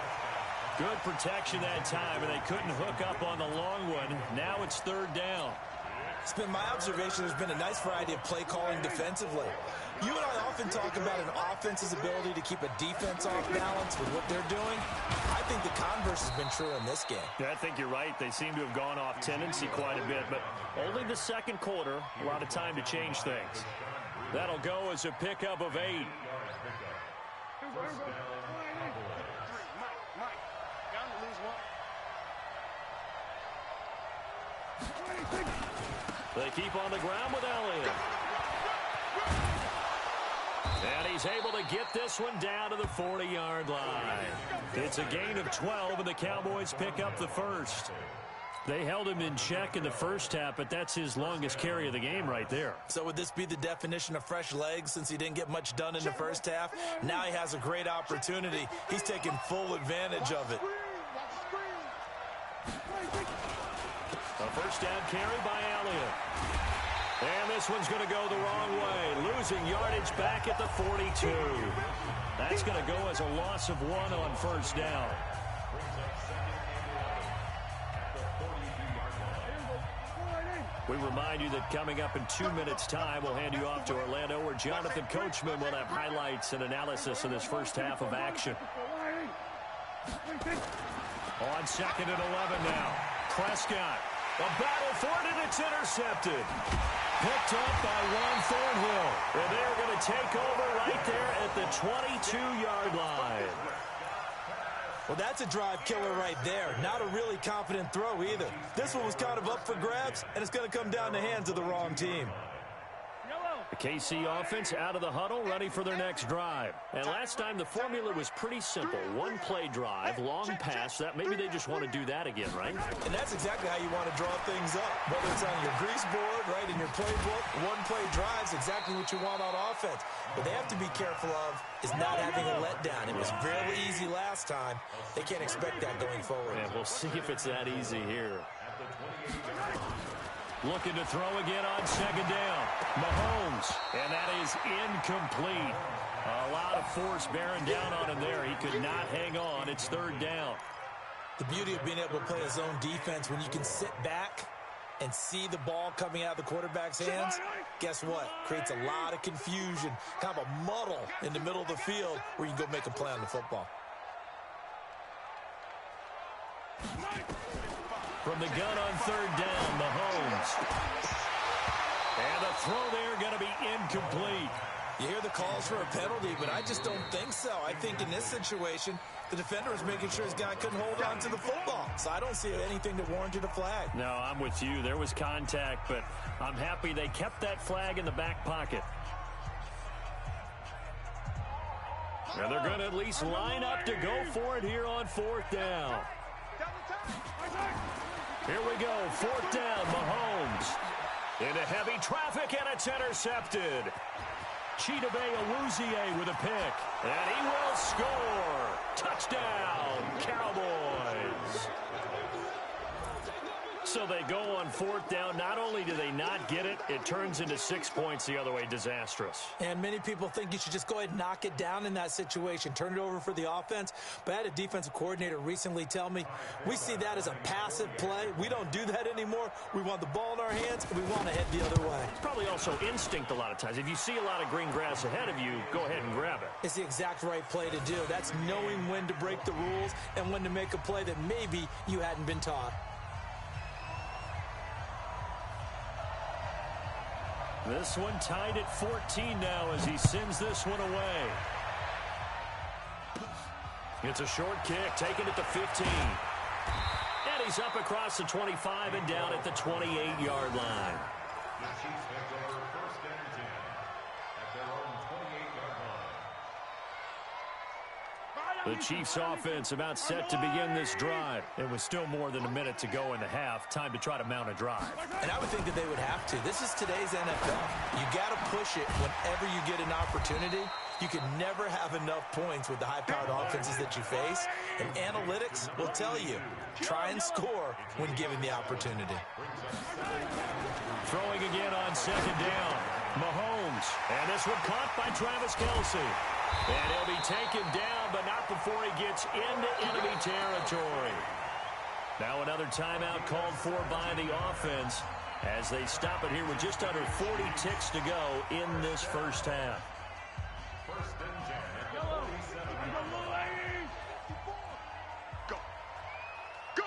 Good protection that time, and they couldn't hook up on the long one. Now it's third down. It's been my observation there's been a nice variety of play calling defensively. You and I often talk about an offense's ability to keep a defense off balance with what they're doing. I think the converse has been true in this game. Yeah, I think you're right. They seem to have gone off tendency quite a bit, but only the second quarter, a lot of time to change things. That'll go as a pickup of 8. They keep on the ground with Elliott. And he's able to get this one down to the 40-yard line. It's a gain of 12, and the Cowboys pick up the first. They held him in check in the first half, but that's his longest carry of the game right there. So would this be the definition of fresh legs since he didn't get much done in the first half? Now he has a great opportunity. He's taking full advantage of it. A first down carry by Elliott. And this one's going to go the wrong way. Losing yardage back at the 42. That's going to go as a loss of 1 on first down. We remind you that coming up in 2 minutes' time, we'll hand you off to Orlando, where Jonathan Coachman will have highlights and analysis of this first half of action. On 2nd and 11 now. Prescott. A battle for it, and it's intercepted. Picked up by Juan Thornhill. And they're going to take over right there at the 22-yard line. Well, that's a drive killer right there. Not a really confident throw either. This one was kind of up for grabs, and it's going to come down the hands of the wrong team. The KC offense out of the huddle, ready for their next drive. And last time, the formula was pretty simple. One play drive, long pass. That maybe they just want to do that again, right? And that's exactly how you want to draw things up. Whether it's on your grease board, right, in your playbook, one play drive's exactly what you want on offense. What they have to be careful of is not having a letdown. It was very easy last time. They can't expect that going forward. And we'll see if it's that easy here. Looking to throw again on 2nd down. Mahomes, and that is incomplete. A lot of force bearing down on him there. He could not hang on. It's 3rd down. The beauty of being able to play a zone defense when you can sit back and see the ball coming out of the quarterback's hands, guess what? Creates a lot of confusion, kind of a muddle in the middle of the field where you can go make a play on the football. From the gun on 3rd down, Mahomes. And the throw there going to be incomplete. You hear the calls for a penalty, but I just don't think so. I think in this situation, the defender was making sure his guy couldn't hold on to the football. So I don't see anything that warranted a flag. No, I'm with you. There was contact, but I'm happy they kept that flag in the back pocket. And they're going to at least line up to go for it here on 4th down. Here we go, 4th down, Mahomes. Into heavy traffic, and it's intercepted. Chidobe Awuzie with a pick, and he will score. Touchdown, Cowboys. So they go on 4th down. Not only do they not get it, it turns into 6 points the other way. Disastrous. And many people think you should just go ahead and knock it down in that situation, turn it over for the offense. But I had a defensive coordinator recently tell me, we see that as a passive play. We don't do that anymore. We want the ball in our hands, and we want to head the other way. It's probably also instinct a lot of times. If you see a lot of green grass ahead of you, go ahead and grab it. It's the exact right play to do. That's knowing when to break the rules and when to make a play that maybe you hadn't been taught. This one tied at 14 now as he sends this one away. It's a short kick, taken at the 15. And he's up across the 25 and down at the 28-yard line. The Chiefs take over 1st and 10 at their own 28-yard line. The Chiefs offense about set to begin this drive. It was still more than a minute to go in the half. Time to try to mount a drive. And I would think that they would have to. This is today's NFL. You got to push it whenever you get an opportunity. You can never have enough points with the high-powered offenses that you face. And analytics will tell you, try and score when given the opportunity. Throwing again on 2nd down. Mahomes. And this one caught by Travis Kelce. And he'll be taken down, but not before he gets into enemy territory. Now another timeout called for by the offense as they stop it here with just under 40 ticks to go in this first half. First and 10 at the 47-yard line. Go. Go.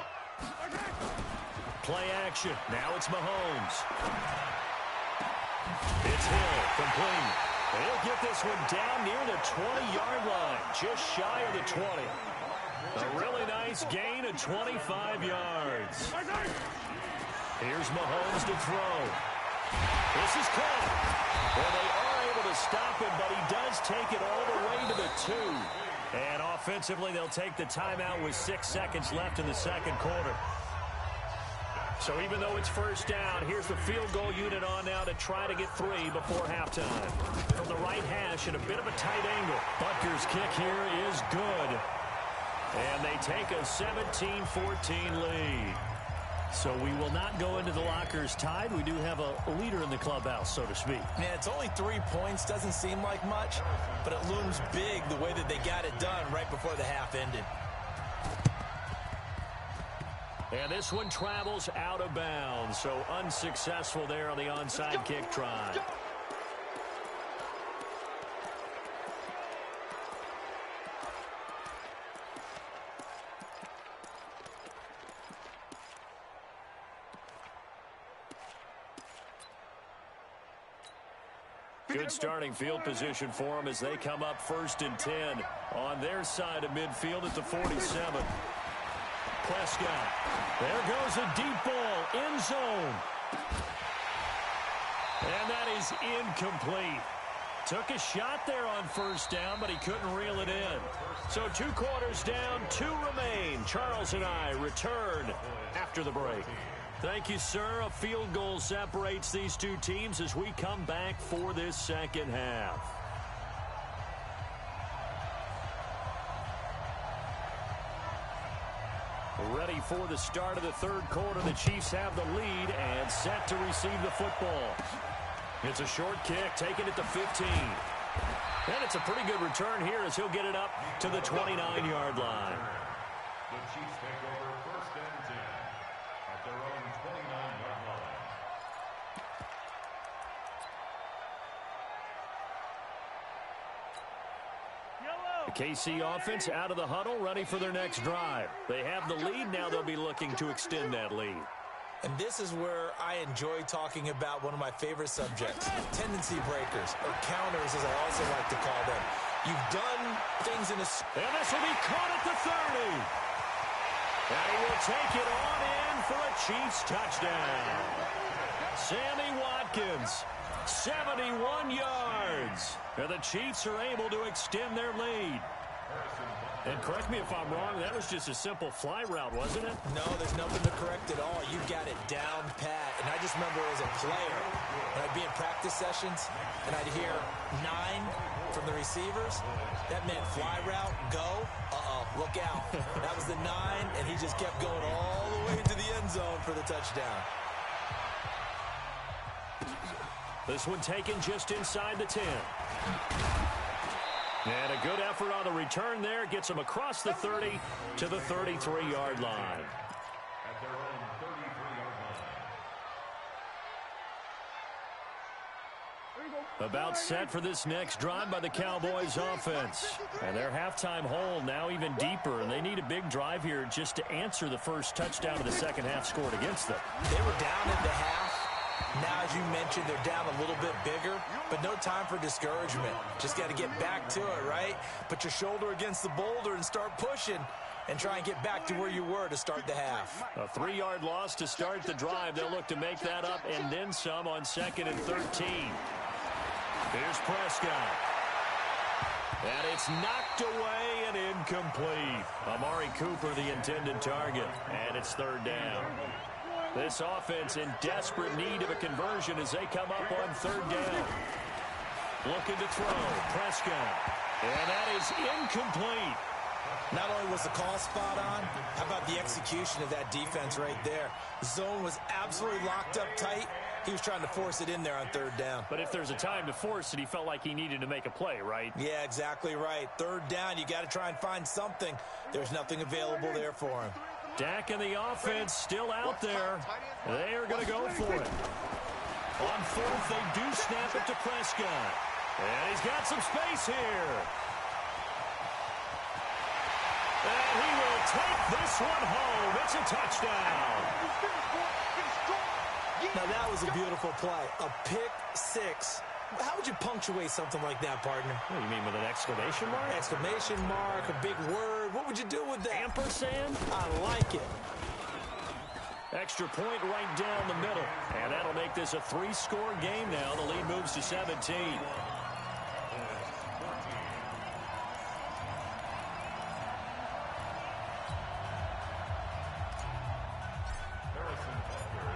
Play action. Now it's Mahomes. It's Hill, complete. He'll get this one down near the 20-yard line, just shy of the 20. A really nice gain of 25 yards. Here's Mahomes to throw. This is caught. Well, they are able to stop him, but he does take it all the way to the 2. And offensively, they'll take the timeout with 6 seconds left in the second quarter. So even though it's first down, here's the field goal unit on now to try to get 3 before halftime. From the right hash at a bit of a tight angle. Butker's kick here is good. And they take a 17-14 lead. So we will not go into the lockers tied. We do have a leader in the clubhouse, so to speak. Yeah, it's only 3 points. Doesn't seem like much, but it looms big the way that they got it done right before the half ended. And this one travels out of bounds, so unsuccessful there on the onside kick try. Good starting field position for them as they come up 1st and 10 on their side of midfield at the 47. Prescott. There goes a deep ball, end zone. And that is incomplete. Took a shot there on first down, but he couldn't reel it in. So 2 quarters down, 2 remain. Charles and I return after the break. Thank you, sir. A field goal separates these 2 teams as we come back for this second half. Ready for the start of the third quarter. The Chiefs have the lead and set to receive the football. It's a short kick, taken at the 15. And it's a pretty good return here as he'll get it up to the 29-yard line. The Chiefs take over 1st and 10 at their own 29-yard line. The KC offense out of the huddle, ready for their next drive. They have the lead. Now they'll be looking to extend that lead. And this is where I enjoy talking about one of my favorite subjects, tendency breakers, or counters as I also like to call them. You've done things in a... And this will be caught at the 30. And he will take it on in for a Chiefs touchdown. Sammy Watkins, 71 yards. And the Chiefs are able to extend their lead. And correct me if I'm wrong, that was just a simple fly route, wasn't it? No, there's nothing to correct at all. You got it down pat. And I just remember as a player, when I'd be in practice sessions, and I'd hear 9 from the receivers, that meant fly route, go, look out. That was the 9, and he just kept going all the way to the end zone for the touchdown. This one taken just inside the 10. And a good effort on the return there. Gets him across the 30 to the 33-yard line. At their own 33-yard line. About set for this next drive by the Cowboys offense. And their halftime hole now even deeper. And they need a big drive here just to answer the first touchdown of the second half scored against them. They were down in the half. Now, as you mentioned, they're down a little bit bigger, but no time for discouragement. Just got to get back to it, right? Put your shoulder against the boulder and start pushing and try and get back to where you were to start the half. A 3-yard loss to start the drive. They'll look to make that up and then some on 2nd and 13. Here's Prescott. And it's knocked away and incomplete. Amari Cooper, the intended target, and it's 3rd down. This offense in desperate need of a conversion as they come up on 3rd down. Looking to throw. Prescott. And that is incomplete. Not only was the call spot on, how about the execution of that defense right there? The zone was absolutely locked up tight, He was trying to force it in there on third down. But if there's a time to force it, he felt like he needed to make a play, right? Yeah, exactly right. Third down, you got to try and find something. There's nothing available there for him. Dak and the offense still out there. They are going to go for it. On fourth, they do snap it to Prescott. And he's got some space here. And he will take this one home. It's a touchdown. Now, that was a beautiful play. A pick six. How would you punctuate something like that, partner? What do you mean, with an exclamation mark? Exclamation mark, a big word. What would you do with that? Ampersand? I like it. Extra point right down the middle. And that'll make this a 3-score game now. The lead moves to 17.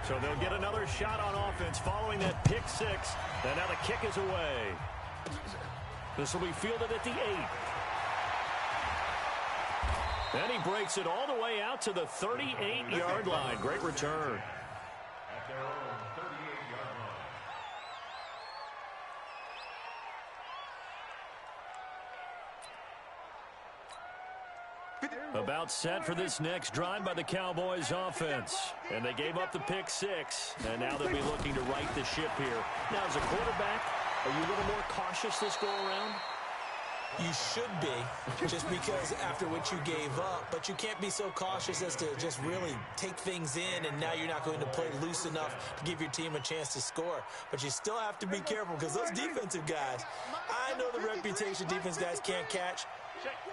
So they'll get another shot on offense following that pick six. And now the kick is away. This will be fielded at the 8. And he breaks it all the way out to the 38-yard line. Great return. At their own 38-yard line. About set for this next drive by the Cowboys offense. And they gave up the pick six. And now they'll be looking to right the ship here. Now, as a quarterback, are you a little more cautious this go-around? You should be, just because after what you gave up. But you can't be so cautious as to just really take things in, and now you're not going to play loose enough to give your team a chance to score. But you still have to be careful, because those defensive guys, I know the reputation defense guys can't catch.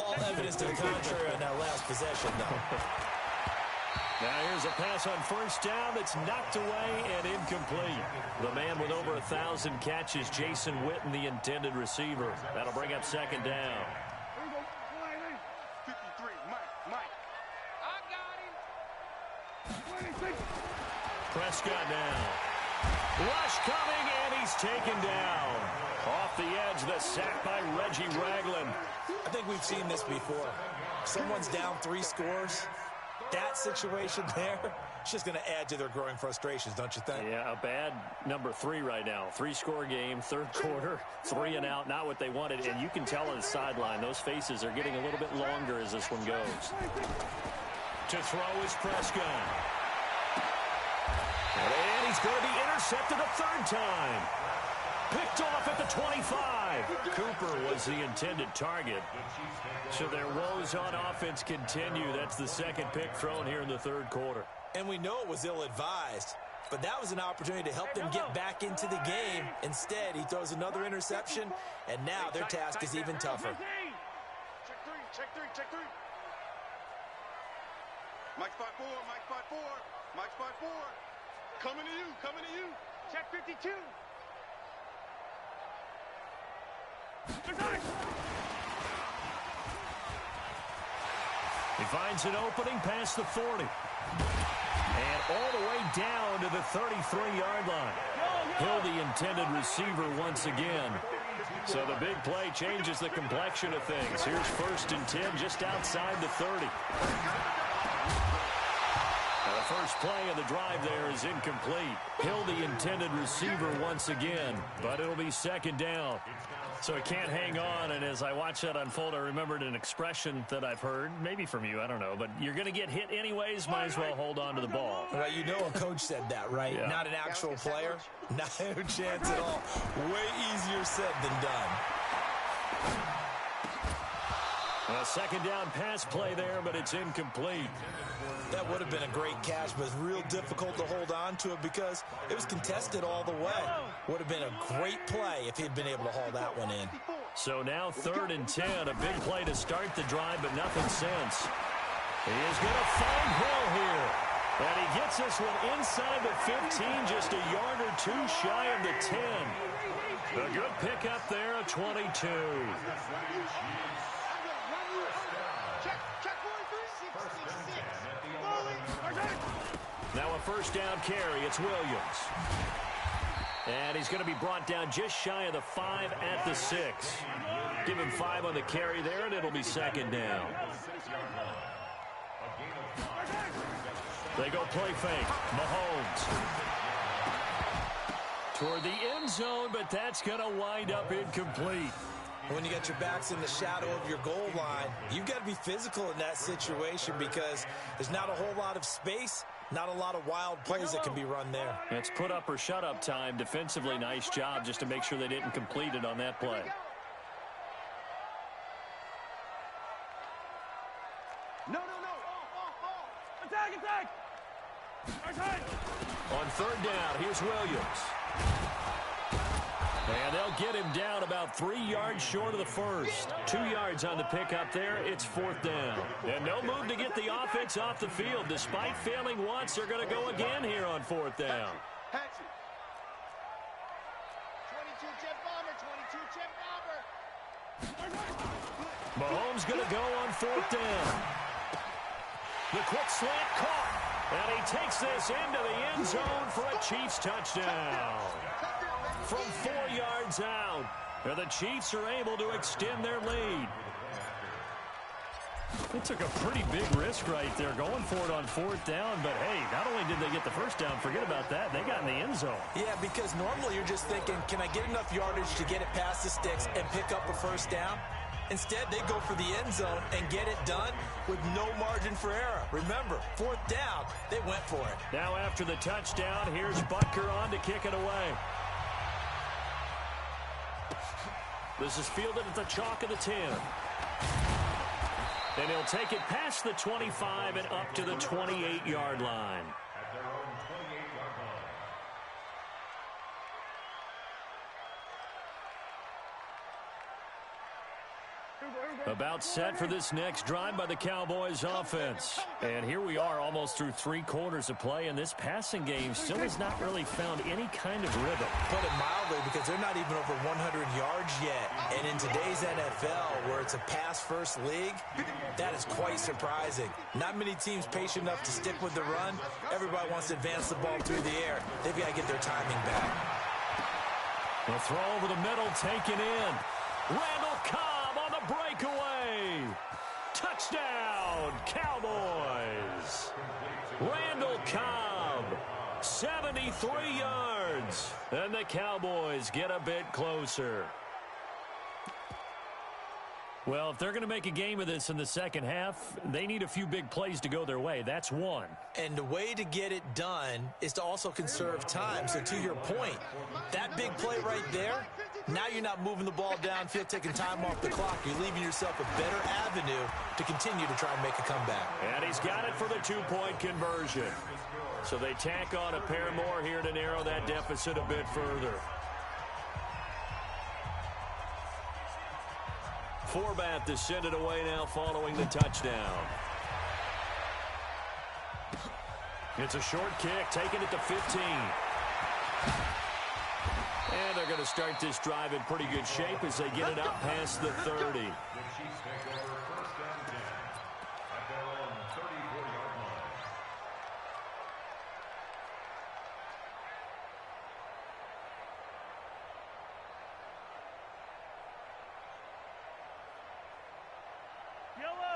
All evidence to the contrary on that last possession, though. Now here's a pass on first down that's knocked away and incomplete. The man with over 1,000 catches, Jason Witten, the intended receiver. That'll bring up second down. 53, Mike. I got him. Prescott now. Rush coming, and he's taken down. Off the edge, the sack by Reggie Ragland. I think we've seen this before. Someone's down 3 scores. That situation there, it's just going to add to their growing frustrations, don't you think? Yeah, a bad number 3 right now. 3-score game, third quarter, 3 and out, not what they wanted. And you can tell on the sideline, those faces are getting a little bit longer as this one goes. To throw is Prescott. And he's going to be intercepted a third time. Picked off at the 25. Cooper was the intended target. So their woes on offense continue. That's the second pick thrown here in the third quarter. And we know it was ill-advised, but that was an opportunity to help them get back into the game. Instead, he throws another interception, and now their task is even tougher. Check three. Mike spot 4. Mike spot 4. Coming to you. Check 52. He finds an opening past the 40. And all the way down to the 33-yard line. Hill, the intended receiver once again. So the big play changes the complexion of things. Here's 1st and 10 just outside the 30. Now the first play of the drive there is incomplete. Hill, the intended receiver once again, but it'll be second down. So it can't hang on, and as I watch that unfold, I remembered an expression that I've heard, maybe from you, I don't know, but you're going to get hit anyways, might as well hold on to the ball. Well, you know a coach said that, right? Yeah. Not an actual player. Not a chance at all. Way easier said than done. A second down pass play there, but it's incomplete. That would have been a great catch, but it's real difficult to hold on to it because it was contested all the way. Would have been a great play if he'd been able to haul that one in. So now 3rd and 10, a big play to start the drive, but nothing since. He is going to find Hill here. And he gets this one inside the 15, just a yard or 2 shy of the 10. A good pickup there, a 22. Now a first down carry. It's Williams. And he's going to be brought down just shy of the 5 at the 6. Give him 5 on the carry there, and it'll be second down. They go play fake. Mahomes. toward the end zone, but that's going to wind up incomplete. When you got your backs in the shadow of your goal line, you've got to be physical in that situation because there's not a whole lot of space, not a lot of wild plays that can be run there. It's put up or shut up time. Defensively, nice job just to make sure they didn't complete it on that play. No. Off. Attack. On third down, here's Williams. And they'll get him down about 3 yards short of the first. 2 yards on the pickup there. It's fourth down. And no move to get the offense off the field. Despite failing once, they're going to go again here on fourth down. Hatchet. 22 jet bomber. Mahomes going to go on fourth down. The quick slant caught. And he takes this into the end zone for a Chiefs touchdown. From 4 yards out, and the Chiefs are able to extend their lead. They took a pretty big risk right there going for it on fourth down, but hey, not only did they get the first down, forget about that, they got in the end zone. Yeah, because normally you're just thinking, can I get enough yardage to get it past the sticks and pick up a first down? Instead, they go for the end zone and get it done with no margin for error. Remember, fourth down, they went for it. Now after the touchdown, here's Butker on to kick it away. This is fielded at the chalk of the 10. And he'll take it past the 25 and up to the 28-yard line. At their own 28-yard line. About set for this next drive by the Cowboys offense. And here we are almost through 3 quarters of play, and this passing game still has not really found any kind of rhythm. Put it mildly, because they're not even over 100 yards yet. And in today's NFL, where it's a pass-first league, that is quite surprising. Not many teams patient enough to stick with the run. Everybody wants to advance the ball through the air. They've got to get their timing back. The throw over the middle, taken in. Randall Cobb on the breakaway. Touchdown, Cowboys. Randall Cobb, 73 yards. And the Cowboys get a bit closer. Well, if they're going to make a game of this in the second half, they need a few big plays to go their way. That's one. And the way to get it done is to also conserve time. So to your point, that big play right there, now you're not moving the ball downfield, taking time off the clock. You're leaving yourself a better avenue to continue to try and make a comeback. And he's got it for the 2-point conversion. So they tack on a pair more here to narrow that deficit a bit further. Forbath to send it away now following the touchdown. It's a short kick, taking it to 15. And they're going to start this drive in pretty good shape as they get it up past the 30. The Chiefs take over first down 10 at their own 34-yard line.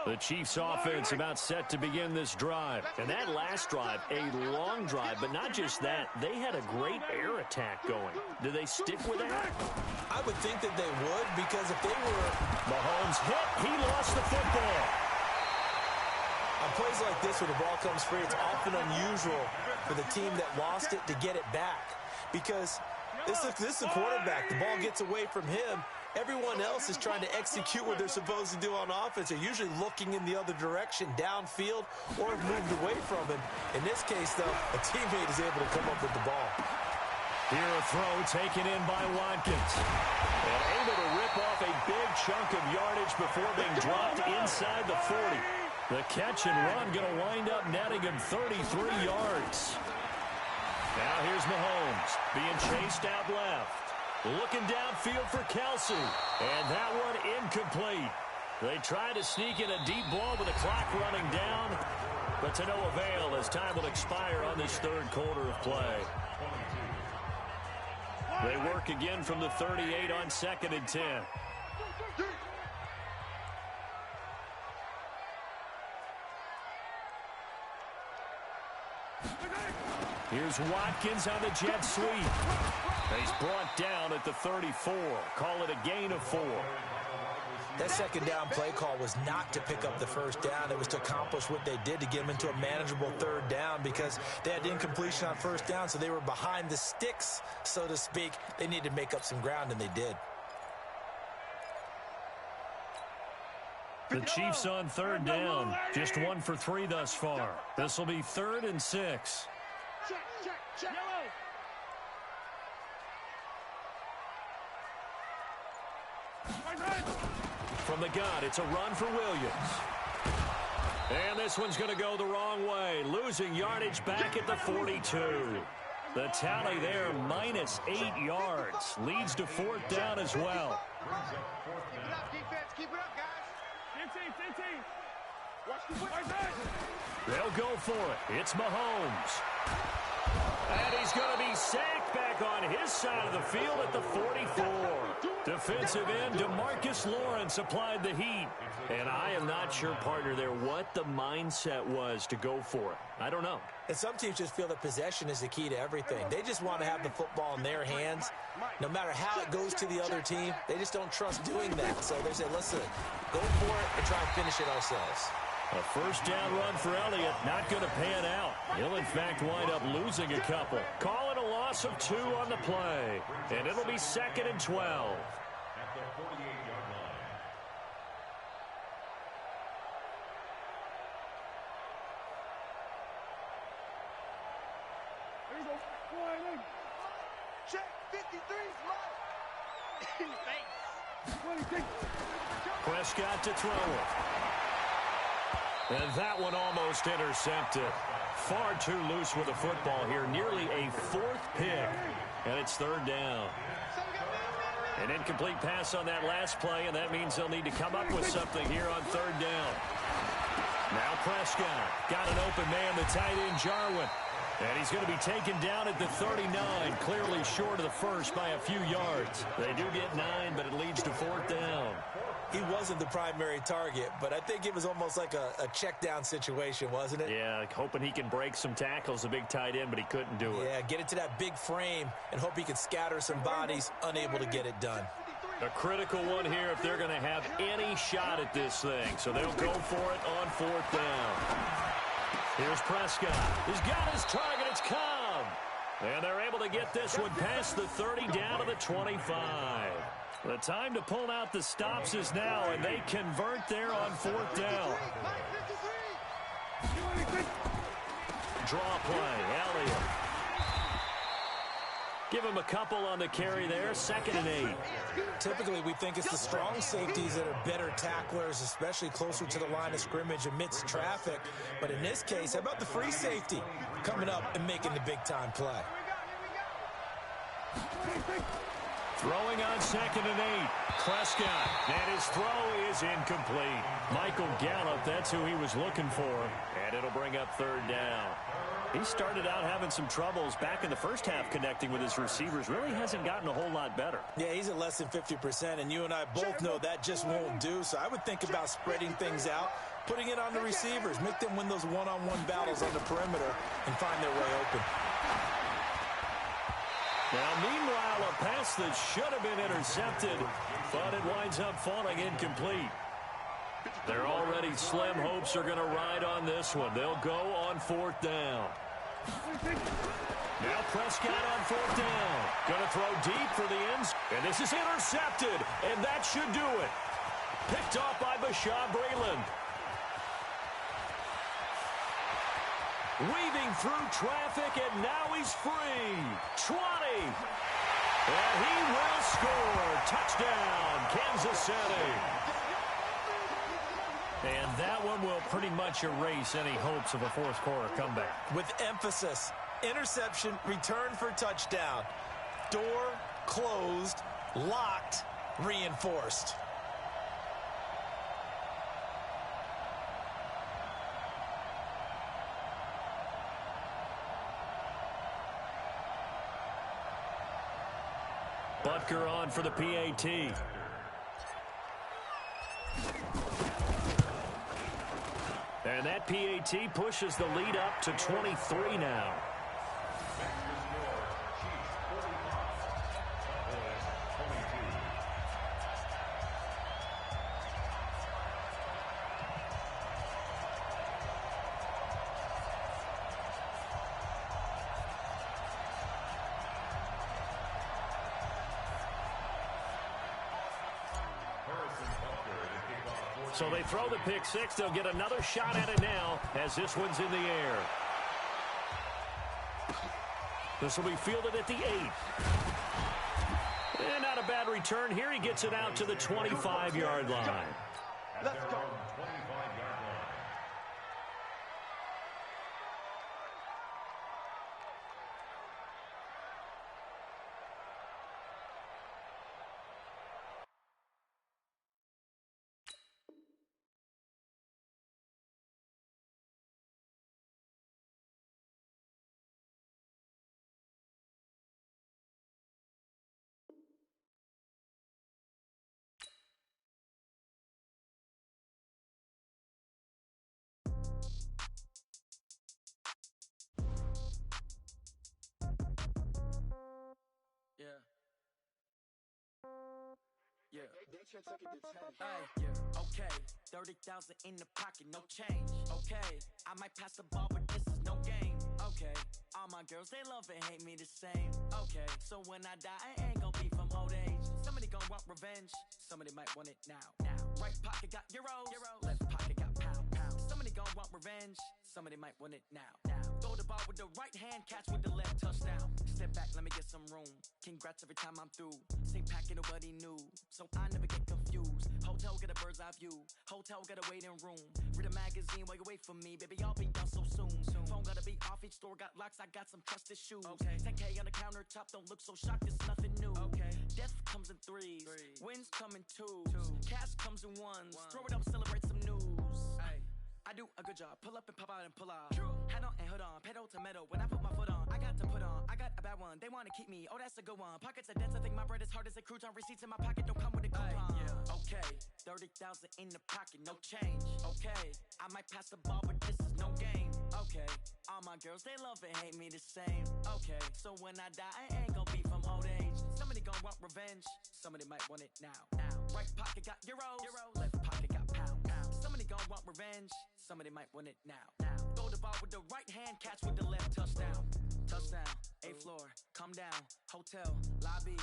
The Chiefs offense about set to begin this drive. And that last drive, a long drive, but not just that. They had a great air attack going. Do they stick with that? I would think that they would, because if they were... Mahomes hit. He lost the football. On plays like this where the ball comes free, it's often unusual for the team that lost it to get it back. Because this is the quarterback. The ball gets away from him. Everyone else is trying to execute what they're supposed to do on offense. They're usually looking in the other direction, downfield, or have moved away from him. In this case, though, a teammate is able to come up with the ball. Here a throw taken in by Watkins. And able to rip off a big chunk of yardage before being dropped inside the 40. The catch and run going to wind up netting him 33 yards. Now here's Mahomes being chased out left. Looking downfield for Kelsey. And that one incomplete. They try to sneak in a deep ball with the clock running down, but to no avail as time will expire on this third quarter of play. They work again from the 38 on 2nd and 10. Here's Watkins on the jet sweep. He's brought down at the 34. Call it a gain of 4. That second down play call was not to pick up the first down. It was to accomplish what they did to get them into a manageable third down because they had incompletion on first down, so they were behind the sticks, so to speak. They needed to make up some ground, and they did. The Chiefs on third down. Just 1 for 3 thus far. This will be 3rd and 6. Check, check, check. Yellow. From the gun, it's a run for Williams. And this one's going to go the wrong way. Losing yardage back at the 42. The tally there, minus 8 yards. Leads to 4th down as well. Keep it up, defense. Keep it up, guys. 15. Watch the foot. They'll go for it. It's Mahomes. And he's going to be sacked back on his side of the field at the 44. Defensive end DeMarcus Lawrence applied the heat. And I am not sure, partner, there what the mindset was to go for it. I don't know. And some teams just feel that possession is the key to everything. They just want to have the football in their hands. No matter how it goes to the other team, they just don't trust doing that. So they say, listen, go for it and try and finish it ourselves. A first down run for Elliott, not going to pan out. He'll, in fact, wind up losing a couple. Call it a loss of 2 on the play. And it'll be 2nd and 12. At the 48-yard line. There you go. One, Check 53's right. 26. Prescott to throw it. And that one almost intercepted. Far too loose with the football here. Nearly a 4th pick. And it's 3rd down. An incomplete pass on that last play, and that means they'll need to come up with something here on 3rd down. Now Prescott got an open man, the tight end Jarwin. And he's going to be taken down at the 39, clearly short of the first by a few yards. They do get 9, but it leads to 4th down. He wasn't the primary target, but I think it was almost like a check down situation, wasn't it? Yeah, hoping he can break some tackles, a big tight end, but he couldn't do it. Yeah, get it to that big frame and hope he can scatter some bodies, unable to get it done. A critical one here if they're going to have any shot at this thing. So they'll go for it on 4th down. Here's Prescott. He's got his target. It's Cobb. And they're able to get this one past the 30 down to the 25. The time to pull out the stops is now, and they convert there on 4th down. Draw play, Elliott. Give him a couple on the carry there, 2nd and 8. Typically, we think it's the strong safeties that are better tacklers, especially closer to the line of scrimmage amidst traffic. But in this case, how about the free safety coming up and making the big-time play? Throwing on 2nd and 8. Prescott, and his throw is incomplete. Michael Gallup, that's who he was looking for, and it'll bring up 3rd down. He started out having some troubles back in the first half connecting with his receivers. Really hasn't gotten a whole lot better. Yeah, he's at less than 50%, and you and I both know that just won't do. So I would think about spreading things out, putting it on the receivers, make them win those one-on-one battles on the perimeter and find their way open. Now, meanwhile, a pass that should have been intercepted, but it winds up falling incomplete. Their already slim hopes are going to ride on this one. They'll go on 4th down. Now Prescott on 4th down. Going to throw deep for the ends. And this is intercepted, and that should do it. Picked off by Bashaw Breeland. Weaving through traffic, and now he's free. 20. And he will score. Touchdown, Kansas City. And that one will pretty much erase any hopes of a fourth-quarter comeback. With emphasis, interception, return for touchdown. Door closed, locked, reinforced. Butker on for the PAT. And that PAT pushes the lead up to 23 now. So they throw the pick six. They'll get another shot at it now as this one's in the air. This will be fielded at the 8. And not a bad return here. He gets it out to the 25-yard line. Let's go. 25-yard line. Okay, 30,000 in the pocket, no change. Okay, I might pass the ball, but this is no game. Okay, all my girls, they love and hate me the same. Okay, so when I die, I ain't gon' be from old age. Somebody gon' want revenge, somebody might want it now. Right pocket got euros, left pocket got pound. Somebody gon' want revenge, somebody might want it now. Throw the ball with the right hand, catch with the left, touchdown. Step back, let me get some room. Congrats every time I'm through. Same packet, nobody knew, so I never get confused. Hotel get a bird's eye view, hotel get a waiting room. Read a magazine while you wait for me, baby, I'll be down so soon. Phone gotta be off, each store got locks, I got some trusted shoes. 10K on the countertop, don't look so shocked, it's nothing new. Death comes in threes, wins come in twos, cash comes in ones. Throw it up, celebrate some news. I do a good job, pull up and pop out and pull out. Head on and hood on, pedal to metal. When I put my foot on, I got to put on. I got a bad one, they wanna keep me, oh that's a good one. Pockets are dense, I think my bread is hard as a crouton. Receipts in my pocket don't come with a coupon. Okay, 30,000 in the pocket, no change. Okay, I might pass the ball, but this is no game. Okay, all my girls, they love and hate me the same. Okay, so when I die, I ain't gon' be from old age. Somebody gon' want revenge, somebody might want it now. Right pocket got euros, left pocket got pound. Somebody gon' want revenge, somebody might want it now. Throw the ball with the right hand, catch with the left, touchdown. Touchdown, 8th floor, come down, hotel, lobby.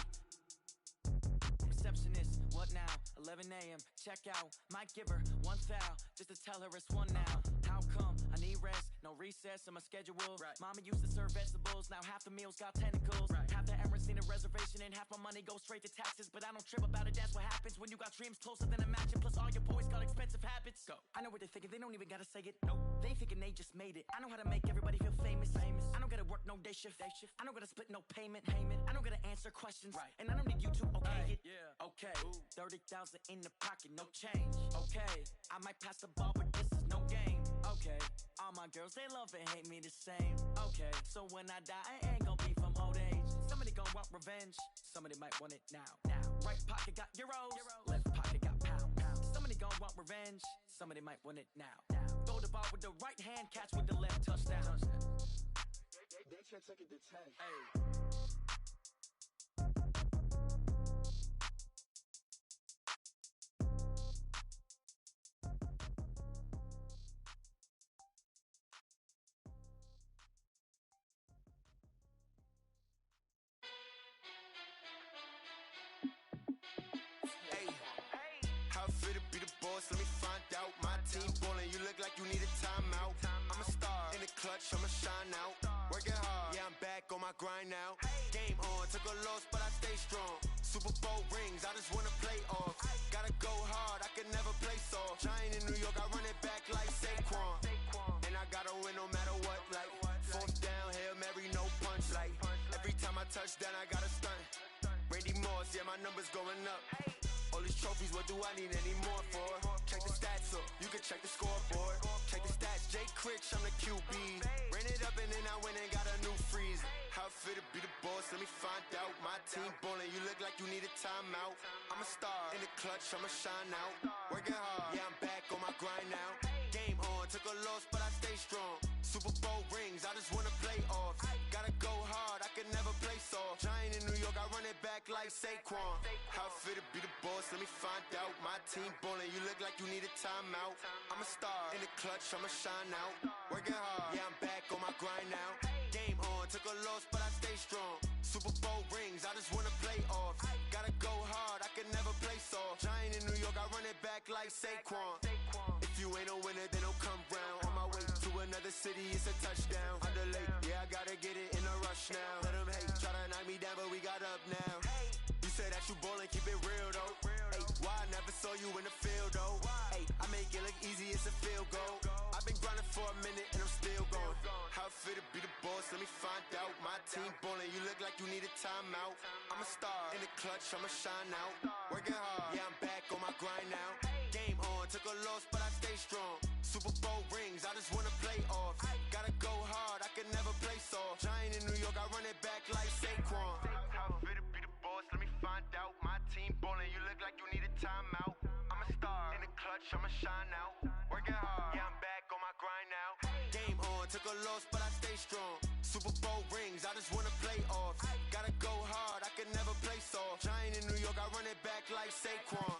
Receptionist, what now? 11 a.m., check out. Might give her one foul, just to tell her it's one now. How come? I need rest, no recess in my schedule. Mama used to serve vegetables, now half the meals got tentacles. Half the errands need a reservation and half my money goes straight to taxes. But I don't trip about it, that's what happens when you got dreams closer than a match. And plus all your boys got expensive habits. Go. I know what they're thinking, they don't even gotta say it. Nope. They thinking they just made it. I know how to make everybody feel famous. I don't gotta work no day shift. I don't gotta split no payment. I don't gotta answer questions. And I don't need you to okay it. Okay, 30,000 in the pocket, no change. Okay, I might pass the ball, but this is no game. Okay, all my girls, they love and hate me the same. Okay, so when I die, I ain't gon' be from old age. Somebody gon' want revenge, somebody might want it now. Right pocket got euros, left pocket got pound. Somebody gon' want revenge, somebody might want it now. Throw the ball with the right hand, catch with the left, touchdown. They can't take it to 10. Let me find out. My team ballin', you look like you need a timeout. I'm a star in the clutch, I'ma shine out. Working hard, yeah, I'm back on my grind now. Game on, took a loss, but I stay strong. Super Bowl rings, I just wanna play off. Gotta go hard, I can never play soft. Giant in New York, I run it back like Saquon. And I gotta win no matter what, like fourth down, Hail Mary, no punch. Like every time I touch down, I gotta stunt. Randy Moss, yeah, my numbers going up. All these trophies, what do I need any more for? Check the stats up, you can check the scoreboard. Check the stats, Jay Critch, I'm the QB. Ran it up and then I went and got a new freeze. How it feel to be the boss, let me find out. My team ballin', you look like you need a timeout. I'm a star in the clutch, I'ma shine out. Working hard, yeah, I'm back on my grind now. Game on, took a loss, but I stay strong. Super Bowl rings, I just wanna play off. Gotta go hard, I can never play soft. Giant in New York, I run it back like Saquon. How it feel to be the boss, let me find out. My team ballin', you look like you need a timeout. I'm a star in the clutch, I'ma shine out. Working hard, yeah, I'm back on my grind now. Game on, took a loss, but I stay strong. Super Bowl rings, I just wanna play off. Gotta go hard, I can never play soft. Giant in New York, I run it back back like Saquon. If you ain't a winner, then don't come round. On my way to another city, it's a touchdown. Underlay, yeah, I gotta get it in a rush now. Let them hate, try to knock me down, but we got up now. You said that you ballin', keep it real though. Ay, why I never saw you in the field though? Ay, I make it look easy, it's a field goal. I've been grinding for a minute and I'm still going. How it feel to be the boss, let me find out. My team ballin', you look like you need a timeout. I'm a star in the clutch, I'ma shine out. Working hard, yeah, I'm back on my grind now. Game on, took a loss, but I stay strong. Super Bowl rings, I just wanna play off. Gotta go hard, I can never play soft. Giant in New York, I run it back like Saquon. How it feel to be the boss, let me find out. My team ballin', you look like you need a timeout. I'm a star in the clutch, I'ma shine out. Working hard, yeah, I'm back on my grind now. Game on, took a loss, but I stay strong. Super Bowl rings, I just wanna play off. Gotta go hard, I can never play soft. Giant in New York, I run it back like Saquon.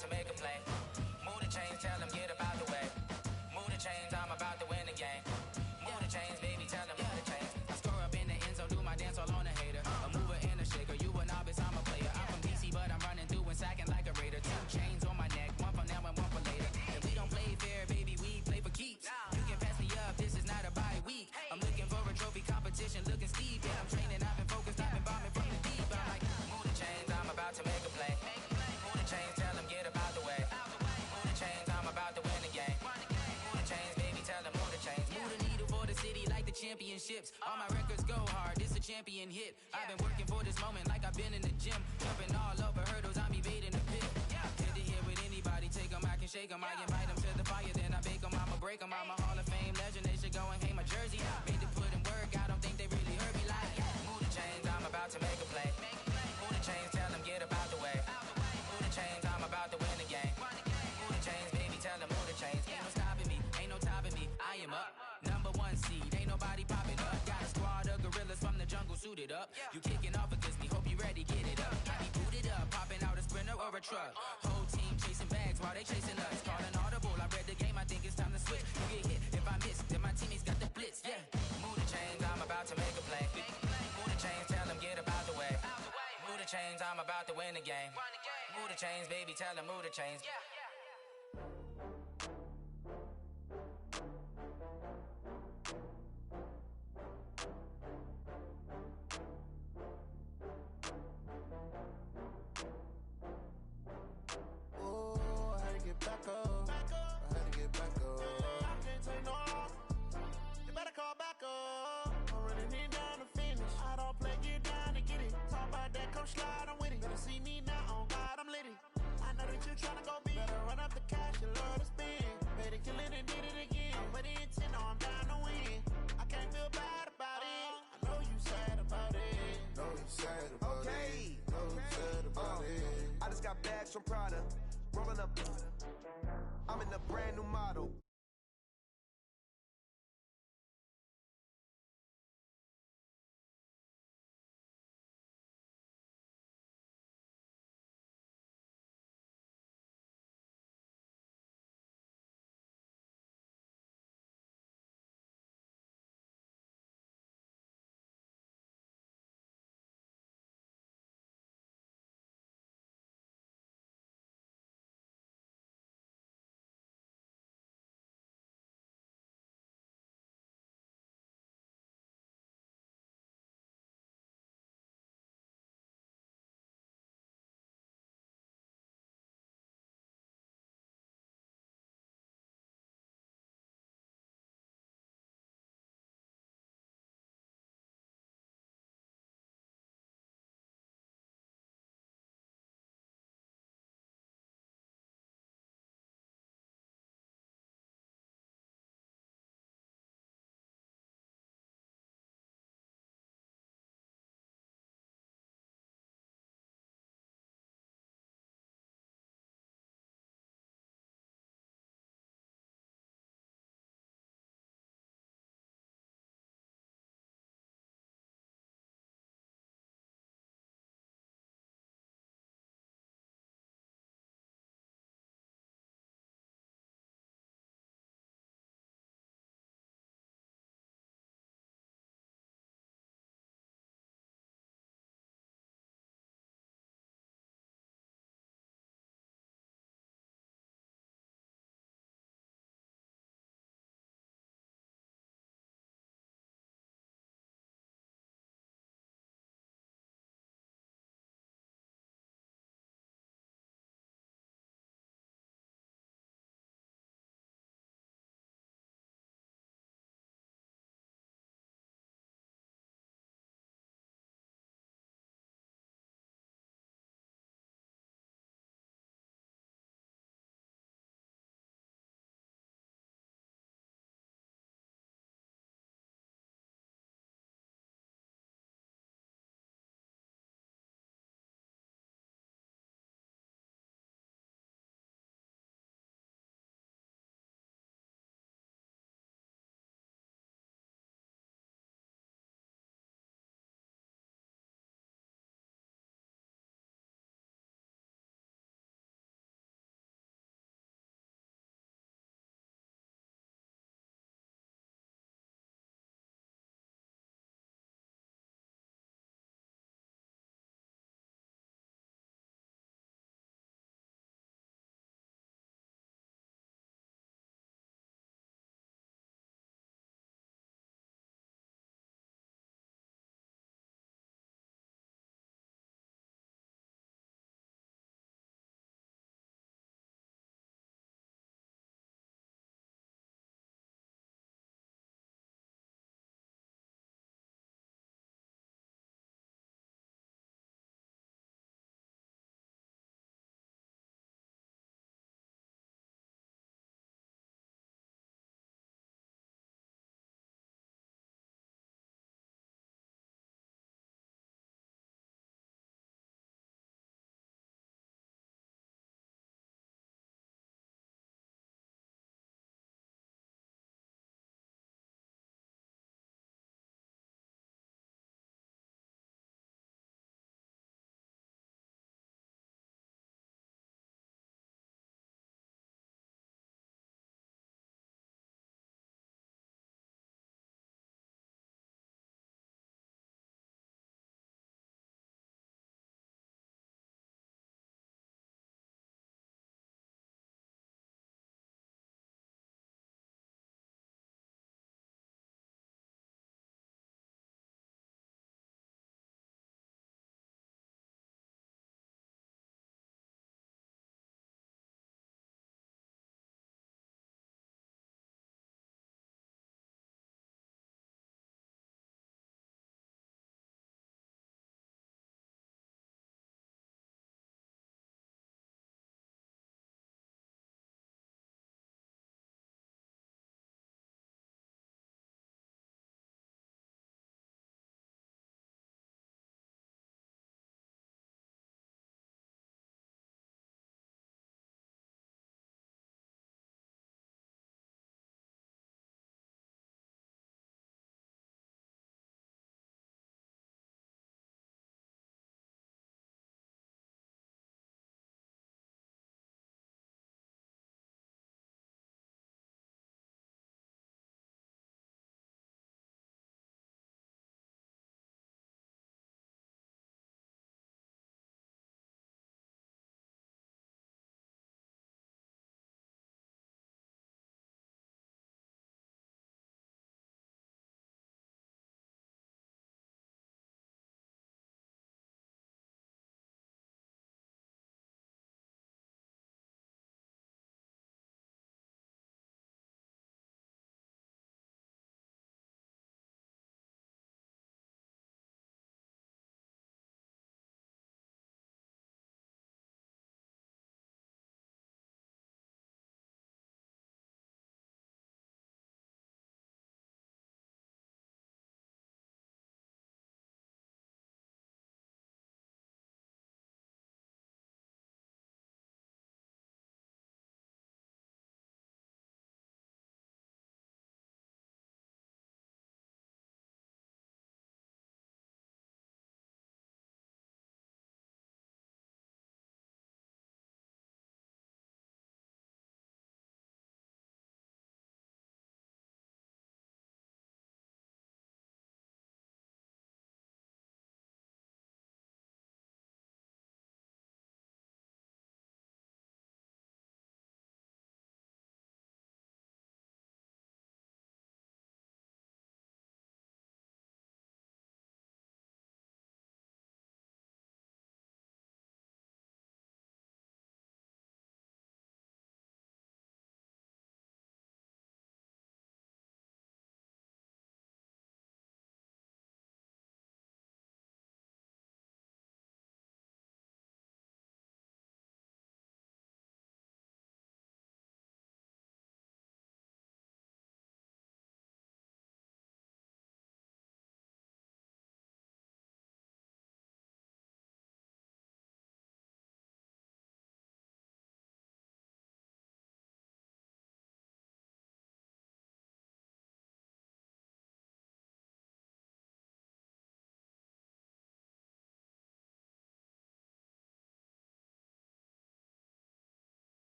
To make a play. Move the chains, tell them get up out the way. Move the chains, I'm about to win the game. Move the chains, baby, tell them move the chains. I score up in the end zone, do my dance all on a hater. A mover and a shaker, you a novice, I'm a player. I'm from DC, but I'm running through and sacking like a raider. 2 chains on my neck, one for now and one for later. And we don't play fair, baby, we play for keeps. You can pass me up, this is not a bye week. I'm looking for a trophy competition, looking steep. Yeah, I'm training, I've been focused, I've been bombing from the deep. I'm like, move the chains, I'm about to make a play. Move the chains, tell them get up out the way. Move the chains, I'm about to win the game. Move the chains, baby, tell them move the chains. Move the needle for the city like the championships. All my records go hard, this a champion hit. I've been working for this moment like I've been in the gym. Jumping all over hurdles, I'm evading the pit. Hit to hit with anybody, take them, I can shake them. I invite them to the fire, then I bake them, I'ma break them. I'm a Hall of Fame legend, they should go and hang my jersey. Made to put in work, I don't think they really heard me like. Move the chains, I'm about to make a play. Move the chains, tell them get up out the way. Move the chains, I'm about to win the game. Move the chains, baby, tell them move the chains. Ain't no stopping me, ain't no topping me. I am up, number 1 seed, ain't nobody popping up. Got a squad of gorillas from the jungle suited up. You kicking off against me, hope you ready, get it up. I be booted up, popping out a Sprinter or a truck. Whole team chasing bags while they chasing us. Calling audible, I read the game, I think it's time to switch. You get hit, if I miss, then my teammates got the blitz, yeah. Move the chains, I'm about to make a play. Move the chains, tell them get up out the way. Move the chains, I'm about to win the game. Move the chains, baby, tell them move the chains. Oh, I had to get back up. I had to get back up. I can't take no loss. You better call back up. I'm running it down to finish. I don't play, get down to get it. Talk about that, come slide, I'm with it. Better see me now, on God, I'm lit it. I know that you're trying to go big. Better run up the cash, you love to spend. Made it, kill it, and did it again. But the intent, no, I'm down to win. I can't feel bad about it. I know you sad about it. Know you sad about it. Know you sad about it. I just got bags from Prada. Rolling up. I'm in a brand new model.